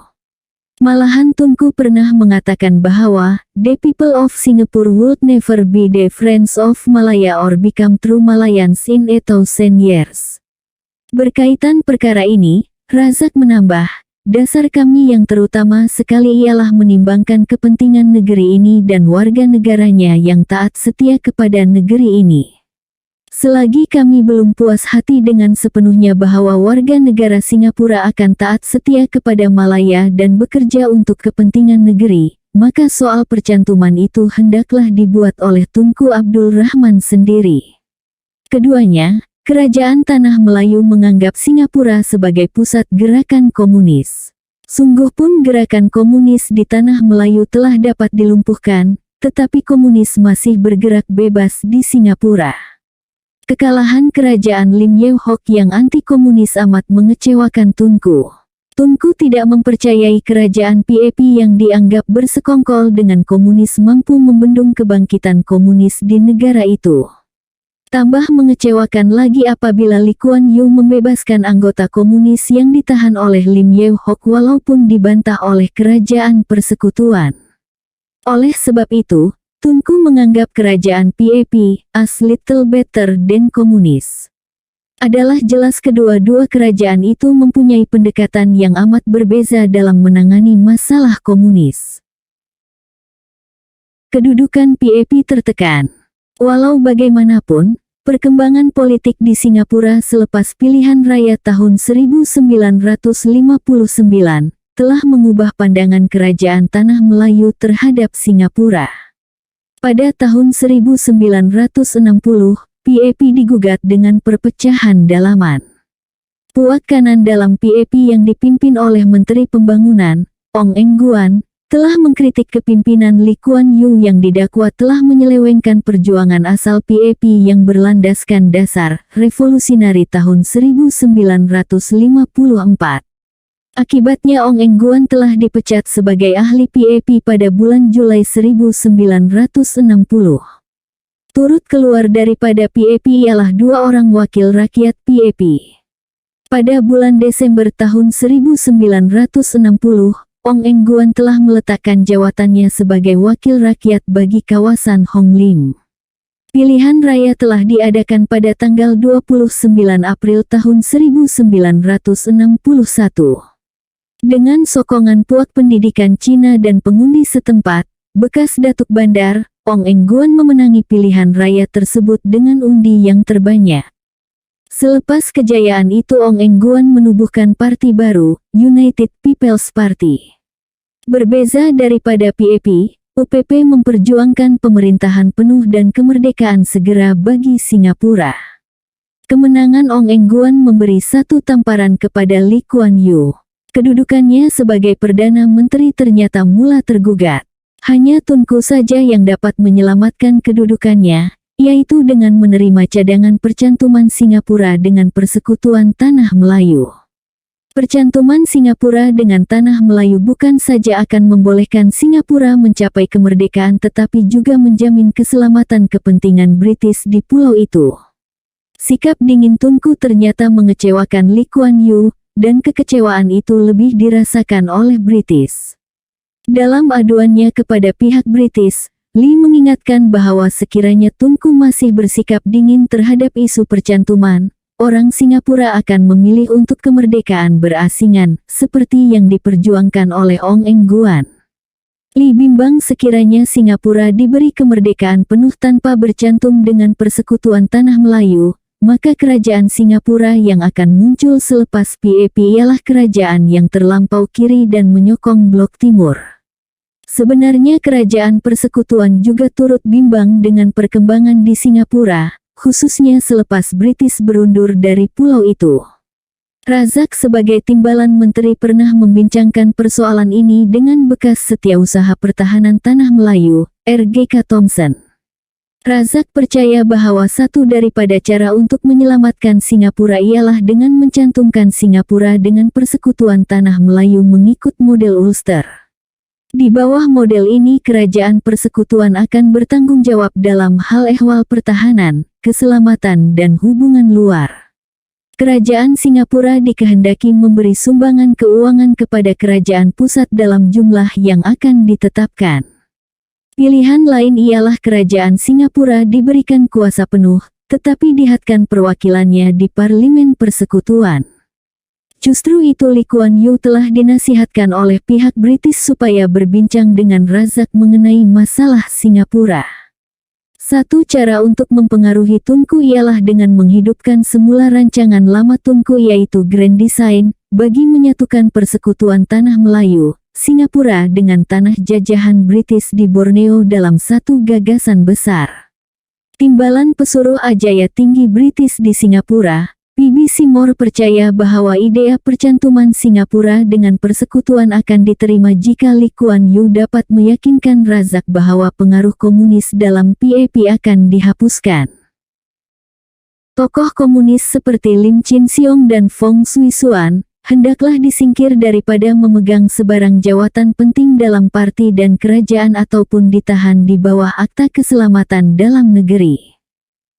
Malahan Tunku pernah mengatakan bahwa, "The people of Singapore would never be the friends of Malaya or become true Malayans in 1,000 years." Berkaitan perkara ini, Razak menambah, dasar kami yang terutama sekali ialah menimbangkan kepentingan negeri ini dan warga negaranya yang taat setia kepada negeri ini. Selagi kami belum puas hati dengan sepenuhnya bahwa warga negara Singapura akan taat setia kepada Malaya dan bekerja untuk kepentingan negeri, maka soal percantuman itu hendaklah dibuat oleh Tunku Abdul Rahman sendiri. Keduanya, Kerajaan Tanah Melayu menganggap Singapura sebagai pusat gerakan komunis. Sungguh pun gerakan komunis di Tanah Melayu telah dapat dilumpuhkan, tetapi komunis masih bergerak bebas di Singapura. Kekalahan kerajaan Lim Yew Hock yang anti-komunis amat mengecewakan Tunku. Tunku tidak mempercayai kerajaan PAP yang dianggap bersekongkol dengan komunis mampu membendung kebangkitan komunis di negara itu. Tambah mengecewakan lagi apabila Lee Kuan Yew membebaskan anggota komunis yang ditahan oleh Lim Yew Hock walaupun dibantah oleh kerajaan persekutuan. Oleh sebab itu, Tunku menganggap kerajaan PAP as little better than komunis. Adalah jelas kedua-dua kerajaan itu mempunyai pendekatan yang amat berbeza dalam menangani masalah komunis. Kedudukan PAP tertekan. Walau bagaimanapun, perkembangan politik di Singapura selepas pilihan raya tahun 1959 telah mengubah pandangan kerajaan Tanah Melayu terhadap Singapura. Pada tahun 1960, PAP digugat dengan perpecahan dalaman. Puak kanan dalam PAP yang dipimpin oleh Menteri Pembangunan, Ong Eng Guan, telah mengkritik kepimpinan Lee Kuan Yew yang didakwa telah menyelewengkan perjuangan asal PAP yang berlandaskan dasar revolusionari tahun 1954. Akibatnya Ong Eng Guan telah dipecat sebagai ahli PAP pada bulan Julai 1960. Turut keluar daripada PAP ialah dua orang wakil rakyat PAP. Pada bulan Desember tahun 1960, Ong Eng Guan telah meletakkan jawatannya sebagai wakil rakyat bagi kawasan Hong Lim. Pilihan raya telah diadakan pada tanggal 29 April tahun 1961. Dengan sokongan puak pendidikan Cina dan pengundi setempat, bekas Datuk Bandar, Ong Eng Guan memenangi pilihan raya tersebut dengan undi yang terbanyak. Selepas kejayaan itu Ong Eng Guan menubuhkan parti baru, United People's Party. Berbeza daripada PAP, UPP memperjuangkan pemerintahan penuh dan kemerdekaan segera bagi Singapura. Kemenangan Ong Eng Guan memberi satu tamparan kepada Lee Kuan Yew. Kedudukannya sebagai Perdana Menteri ternyata mula tergugat. Hanya Tunku saja yang dapat menyelamatkan kedudukannya, yaitu dengan menerima cadangan percantuman Singapura dengan Persekutuan Tanah Melayu. Percantuman Singapura dengan Tanah Melayu bukan saja akan membolehkan Singapura mencapai kemerdekaan tetapi juga menjamin keselamatan kepentingan British di pulau itu. Sikap dingin Tunku ternyata mengecewakan Lee Kuan Yew, dan kekecewaan itu lebih dirasakan oleh British. Dalam aduannya kepada pihak British, Li mengingatkan bahwa sekiranya Tunku masih bersikap dingin terhadap isu percantuman, orang Singapura akan memilih untuk kemerdekaan berasingan, seperti yang diperjuangkan oleh Ong Eng Guan. Li bimbang sekiranya Singapura diberi kemerdekaan penuh tanpa bercantum dengan persekutuan Tanah Melayu, maka kerajaan Singapura yang akan muncul selepas PAP ialah kerajaan yang terlampau kiri dan menyokong Blok Timur. Sebenarnya kerajaan persekutuan juga turut bimbang dengan perkembangan di Singapura, khususnya selepas British berundur dari pulau itu. Razak sebagai timbalan menteri pernah membincangkan persoalan ini dengan bekas Setiausaha Pertahanan Tanah Melayu, R.G.K. Thompson. Razak percaya bahwa satu daripada cara untuk menyelamatkan Singapura ialah dengan mencantumkan Singapura dengan persekutuan Tanah Melayu mengikut model Ulster. Di bawah model ini kerajaan persekutuan akan bertanggung jawab dalam hal ehwal pertahanan, keselamatan dan hubungan luar. Kerajaan Singapura dikehendaki memberi sumbangan keuangan kepada kerajaan pusat dalam jumlah yang akan ditetapkan. Pilihan lain ialah kerajaan Singapura diberikan kuasa penuh, tetapi dihadkan perwakilannya di Parlimen Persekutuan. Justru itu Lee Kuan Yew telah dinasihatkan oleh pihak British supaya berbincang dengan Razak mengenai masalah Singapura. Satu cara untuk mempengaruhi Tunku ialah dengan menghidupkan semula rancangan lama Tunku yaitu Grand Design, bagi menyatukan persekutuan Tanah Melayu, Singapura dengan tanah jajahan British di Borneo dalam satu gagasan besar. Timbalan pesuruh Ajaya Tinggi British di Singapura, P.B. Seymour percaya bahwa idea percantuman Singapura dengan persekutuan akan diterima jika Lee Kuan Yew dapat meyakinkan Razak bahwa pengaruh komunis dalam PAP akan dihapuskan. Tokoh komunis seperti Lim Chin Siong dan Fong Swee Suan hendaklah disingkir daripada memegang sebarang jawatan penting dalam parti dan kerajaan ataupun ditahan di bawah Akta Keselamatan Dalam Negeri.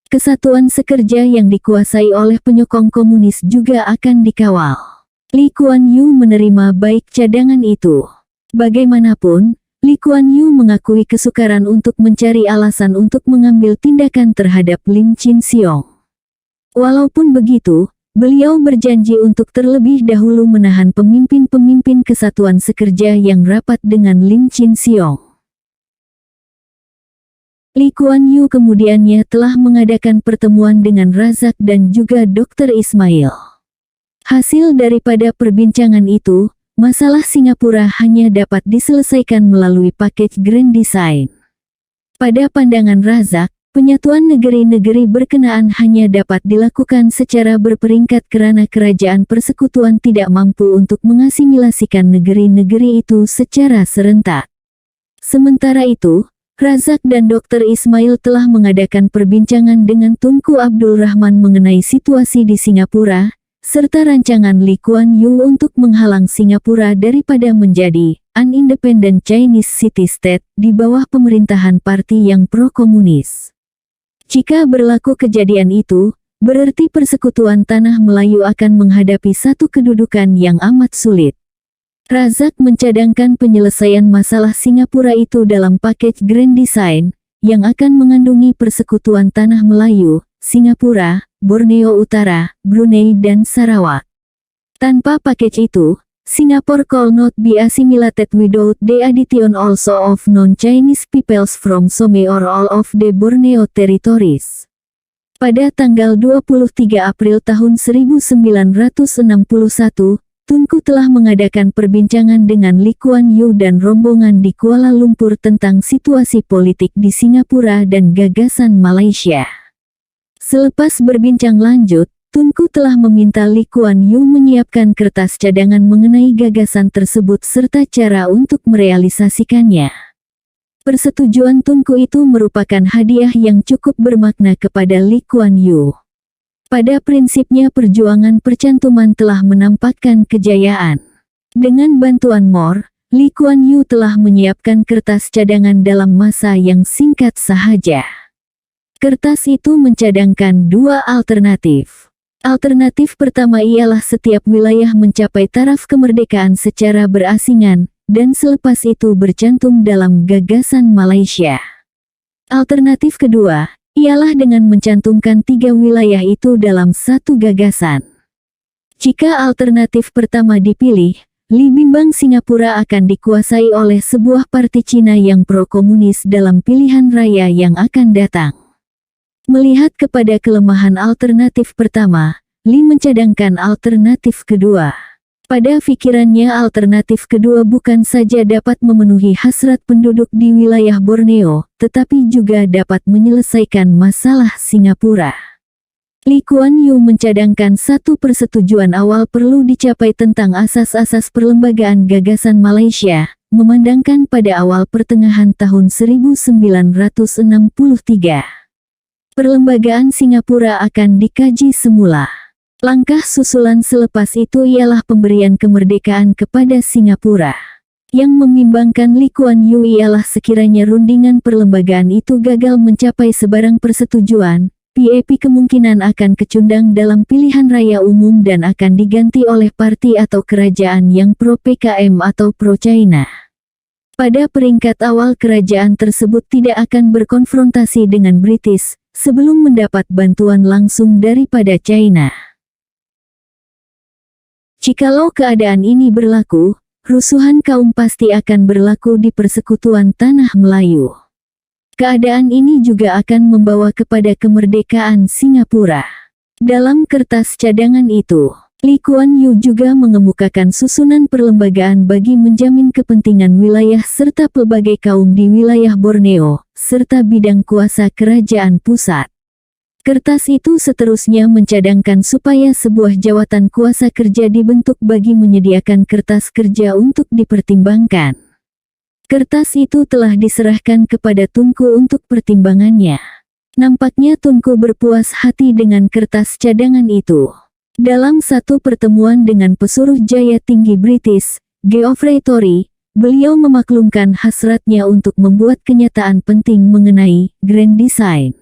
Kesatuan sekerja yang dikuasai oleh penyokong komunis juga akan dikawal. Lee Kuan Yew menerima baik cadangan itu. Bagaimanapun, Lee Kuan Yew mengakui kesukaran untuk mencari alasan untuk mengambil tindakan terhadap Lim Chin Siong. Walaupun begitu, beliau berjanji untuk terlebih dahulu menahan pemimpin-pemimpin Kesatuan Sekerja yang rapat dengan Lim Chin Siong. Lee Kuan Yew kemudiannya telah mengadakan pertemuan dengan Razak dan juga Dr. Ismail. Hasil daripada perbincangan itu, masalah Singapura hanya dapat diselesaikan melalui package Grand Design. Pada pandangan Razak, penyatuan negeri-negeri berkenaan hanya dapat dilakukan secara berperingkat karena kerajaan persekutuan tidak mampu untuk mengasimilasikan negeri-negeri itu secara serentak. Sementara itu, Razak dan Dr. Ismail telah mengadakan perbincangan dengan Tunku Abdul Rahman mengenai situasi di Singapura, serta rancangan Lee Kuan Yew untuk menghalang Singapura daripada menjadi an independent Chinese city-state di bawah pemerintahan parti yang pro-komunis. Jika berlaku kejadian itu, berarti persekutuan Tanah Melayu akan menghadapi satu kedudukan yang amat sulit. Razak mencadangkan penyelesaian masalah Singapura itu dalam package Grand Design, yang akan mengandungi persekutuan Tanah Melayu, Singapura, Borneo Utara, Brunei dan Sarawak. Tanpa package itu, Singapore could not be assimilated without the addition also of non-Chinese peoples from some or all of the Borneo territories. Pada tanggal 23 April tahun 1961, Tunku telah mengadakan perbincangan dengan Lee Kuan Yew dan rombongan di Kuala Lumpur tentang situasi politik di Singapura dan gagasan Malaysia. Selepas berbincang lanjut, Tunku telah meminta Lee Kuan Yew menyiapkan kertas cadangan mengenai gagasan tersebut serta cara untuk merealisasikannya. Persetujuan Tunku itu merupakan hadiah yang cukup bermakna kepada Lee Kuan Yew. Pada prinsipnya perjuangan percantuman telah menampakkan kejayaan. Dengan bantuan Moore, Lee Kuan Yew telah menyiapkan kertas cadangan dalam masa yang singkat sahaja. Kertas itu mencadangkan dua alternatif. Alternatif pertama ialah setiap wilayah mencapai taraf kemerdekaan secara berasingan, dan selepas itu bercantum dalam gagasan Malaysia. Alternatif kedua, ialah dengan mencantumkan 3 wilayah itu dalam satu gagasan. Jika alternatif pertama dipilih, Li bimbang Singapura akan dikuasai oleh sebuah parti Cina yang pro-komunis dalam pilihan raya yang akan datang. Melihat kepada kelemahan alternatif pertama, Li mencadangkan alternatif kedua. Pada pikirannya alternatif kedua bukan saja dapat memenuhi hasrat penduduk di wilayah Borneo, tetapi juga dapat menyelesaikan masalah Singapura. Lee Kuan Yew mencadangkan satu persetujuan awal perlu dicapai tentang asas-asas perlembagaan gagasan Malaysia, memandangkan pada awal pertengahan tahun 1963. Perlembagaan Singapura akan dikaji semula. Langkah susulan selepas itu ialah pemberian kemerdekaan kepada Singapura. Yang membimbangkan Lee Kuan Yew ialah sekiranya rundingan perlembagaan itu gagal mencapai sebarang persetujuan, PAP kemungkinan akan kecundang dalam pilihan raya umum dan akan diganti oleh parti atau kerajaan yang pro-PKM atau pro-China. Pada peringkat awal kerajaan tersebut tidak akan berkonfrontasi dengan British, sebelum mendapat bantuan langsung daripada China. Jikalau keadaan ini berlaku, rusuhan kaum pasti akan berlaku di persekutuan tanah Melayu. Keadaan ini juga akan membawa kepada kemerdekaan Singapura. Dalam kertas cadangan itu, Lee Kuan Yew juga mengemukakan susunan perlembagaan bagi menjamin kepentingan wilayah serta pelbagai kaum di wilayah Borneo, serta bidang kuasa kerajaan pusat. Kertas itu seterusnya mencadangkan supaya sebuah jawatan kuasa kerja dibentuk bagi menyediakan kertas kerja untuk dipertimbangkan. Kertas itu telah diserahkan kepada Tunku untuk pertimbangannya. Nampaknya Tunku berpuas hati dengan kertas cadangan itu. Dalam satu pertemuan dengan pesuruh jaya tinggi British, Geoffrey Tory, beliau memaklumkan hasratnya untuk membuat kenyataan penting mengenai Grand Design.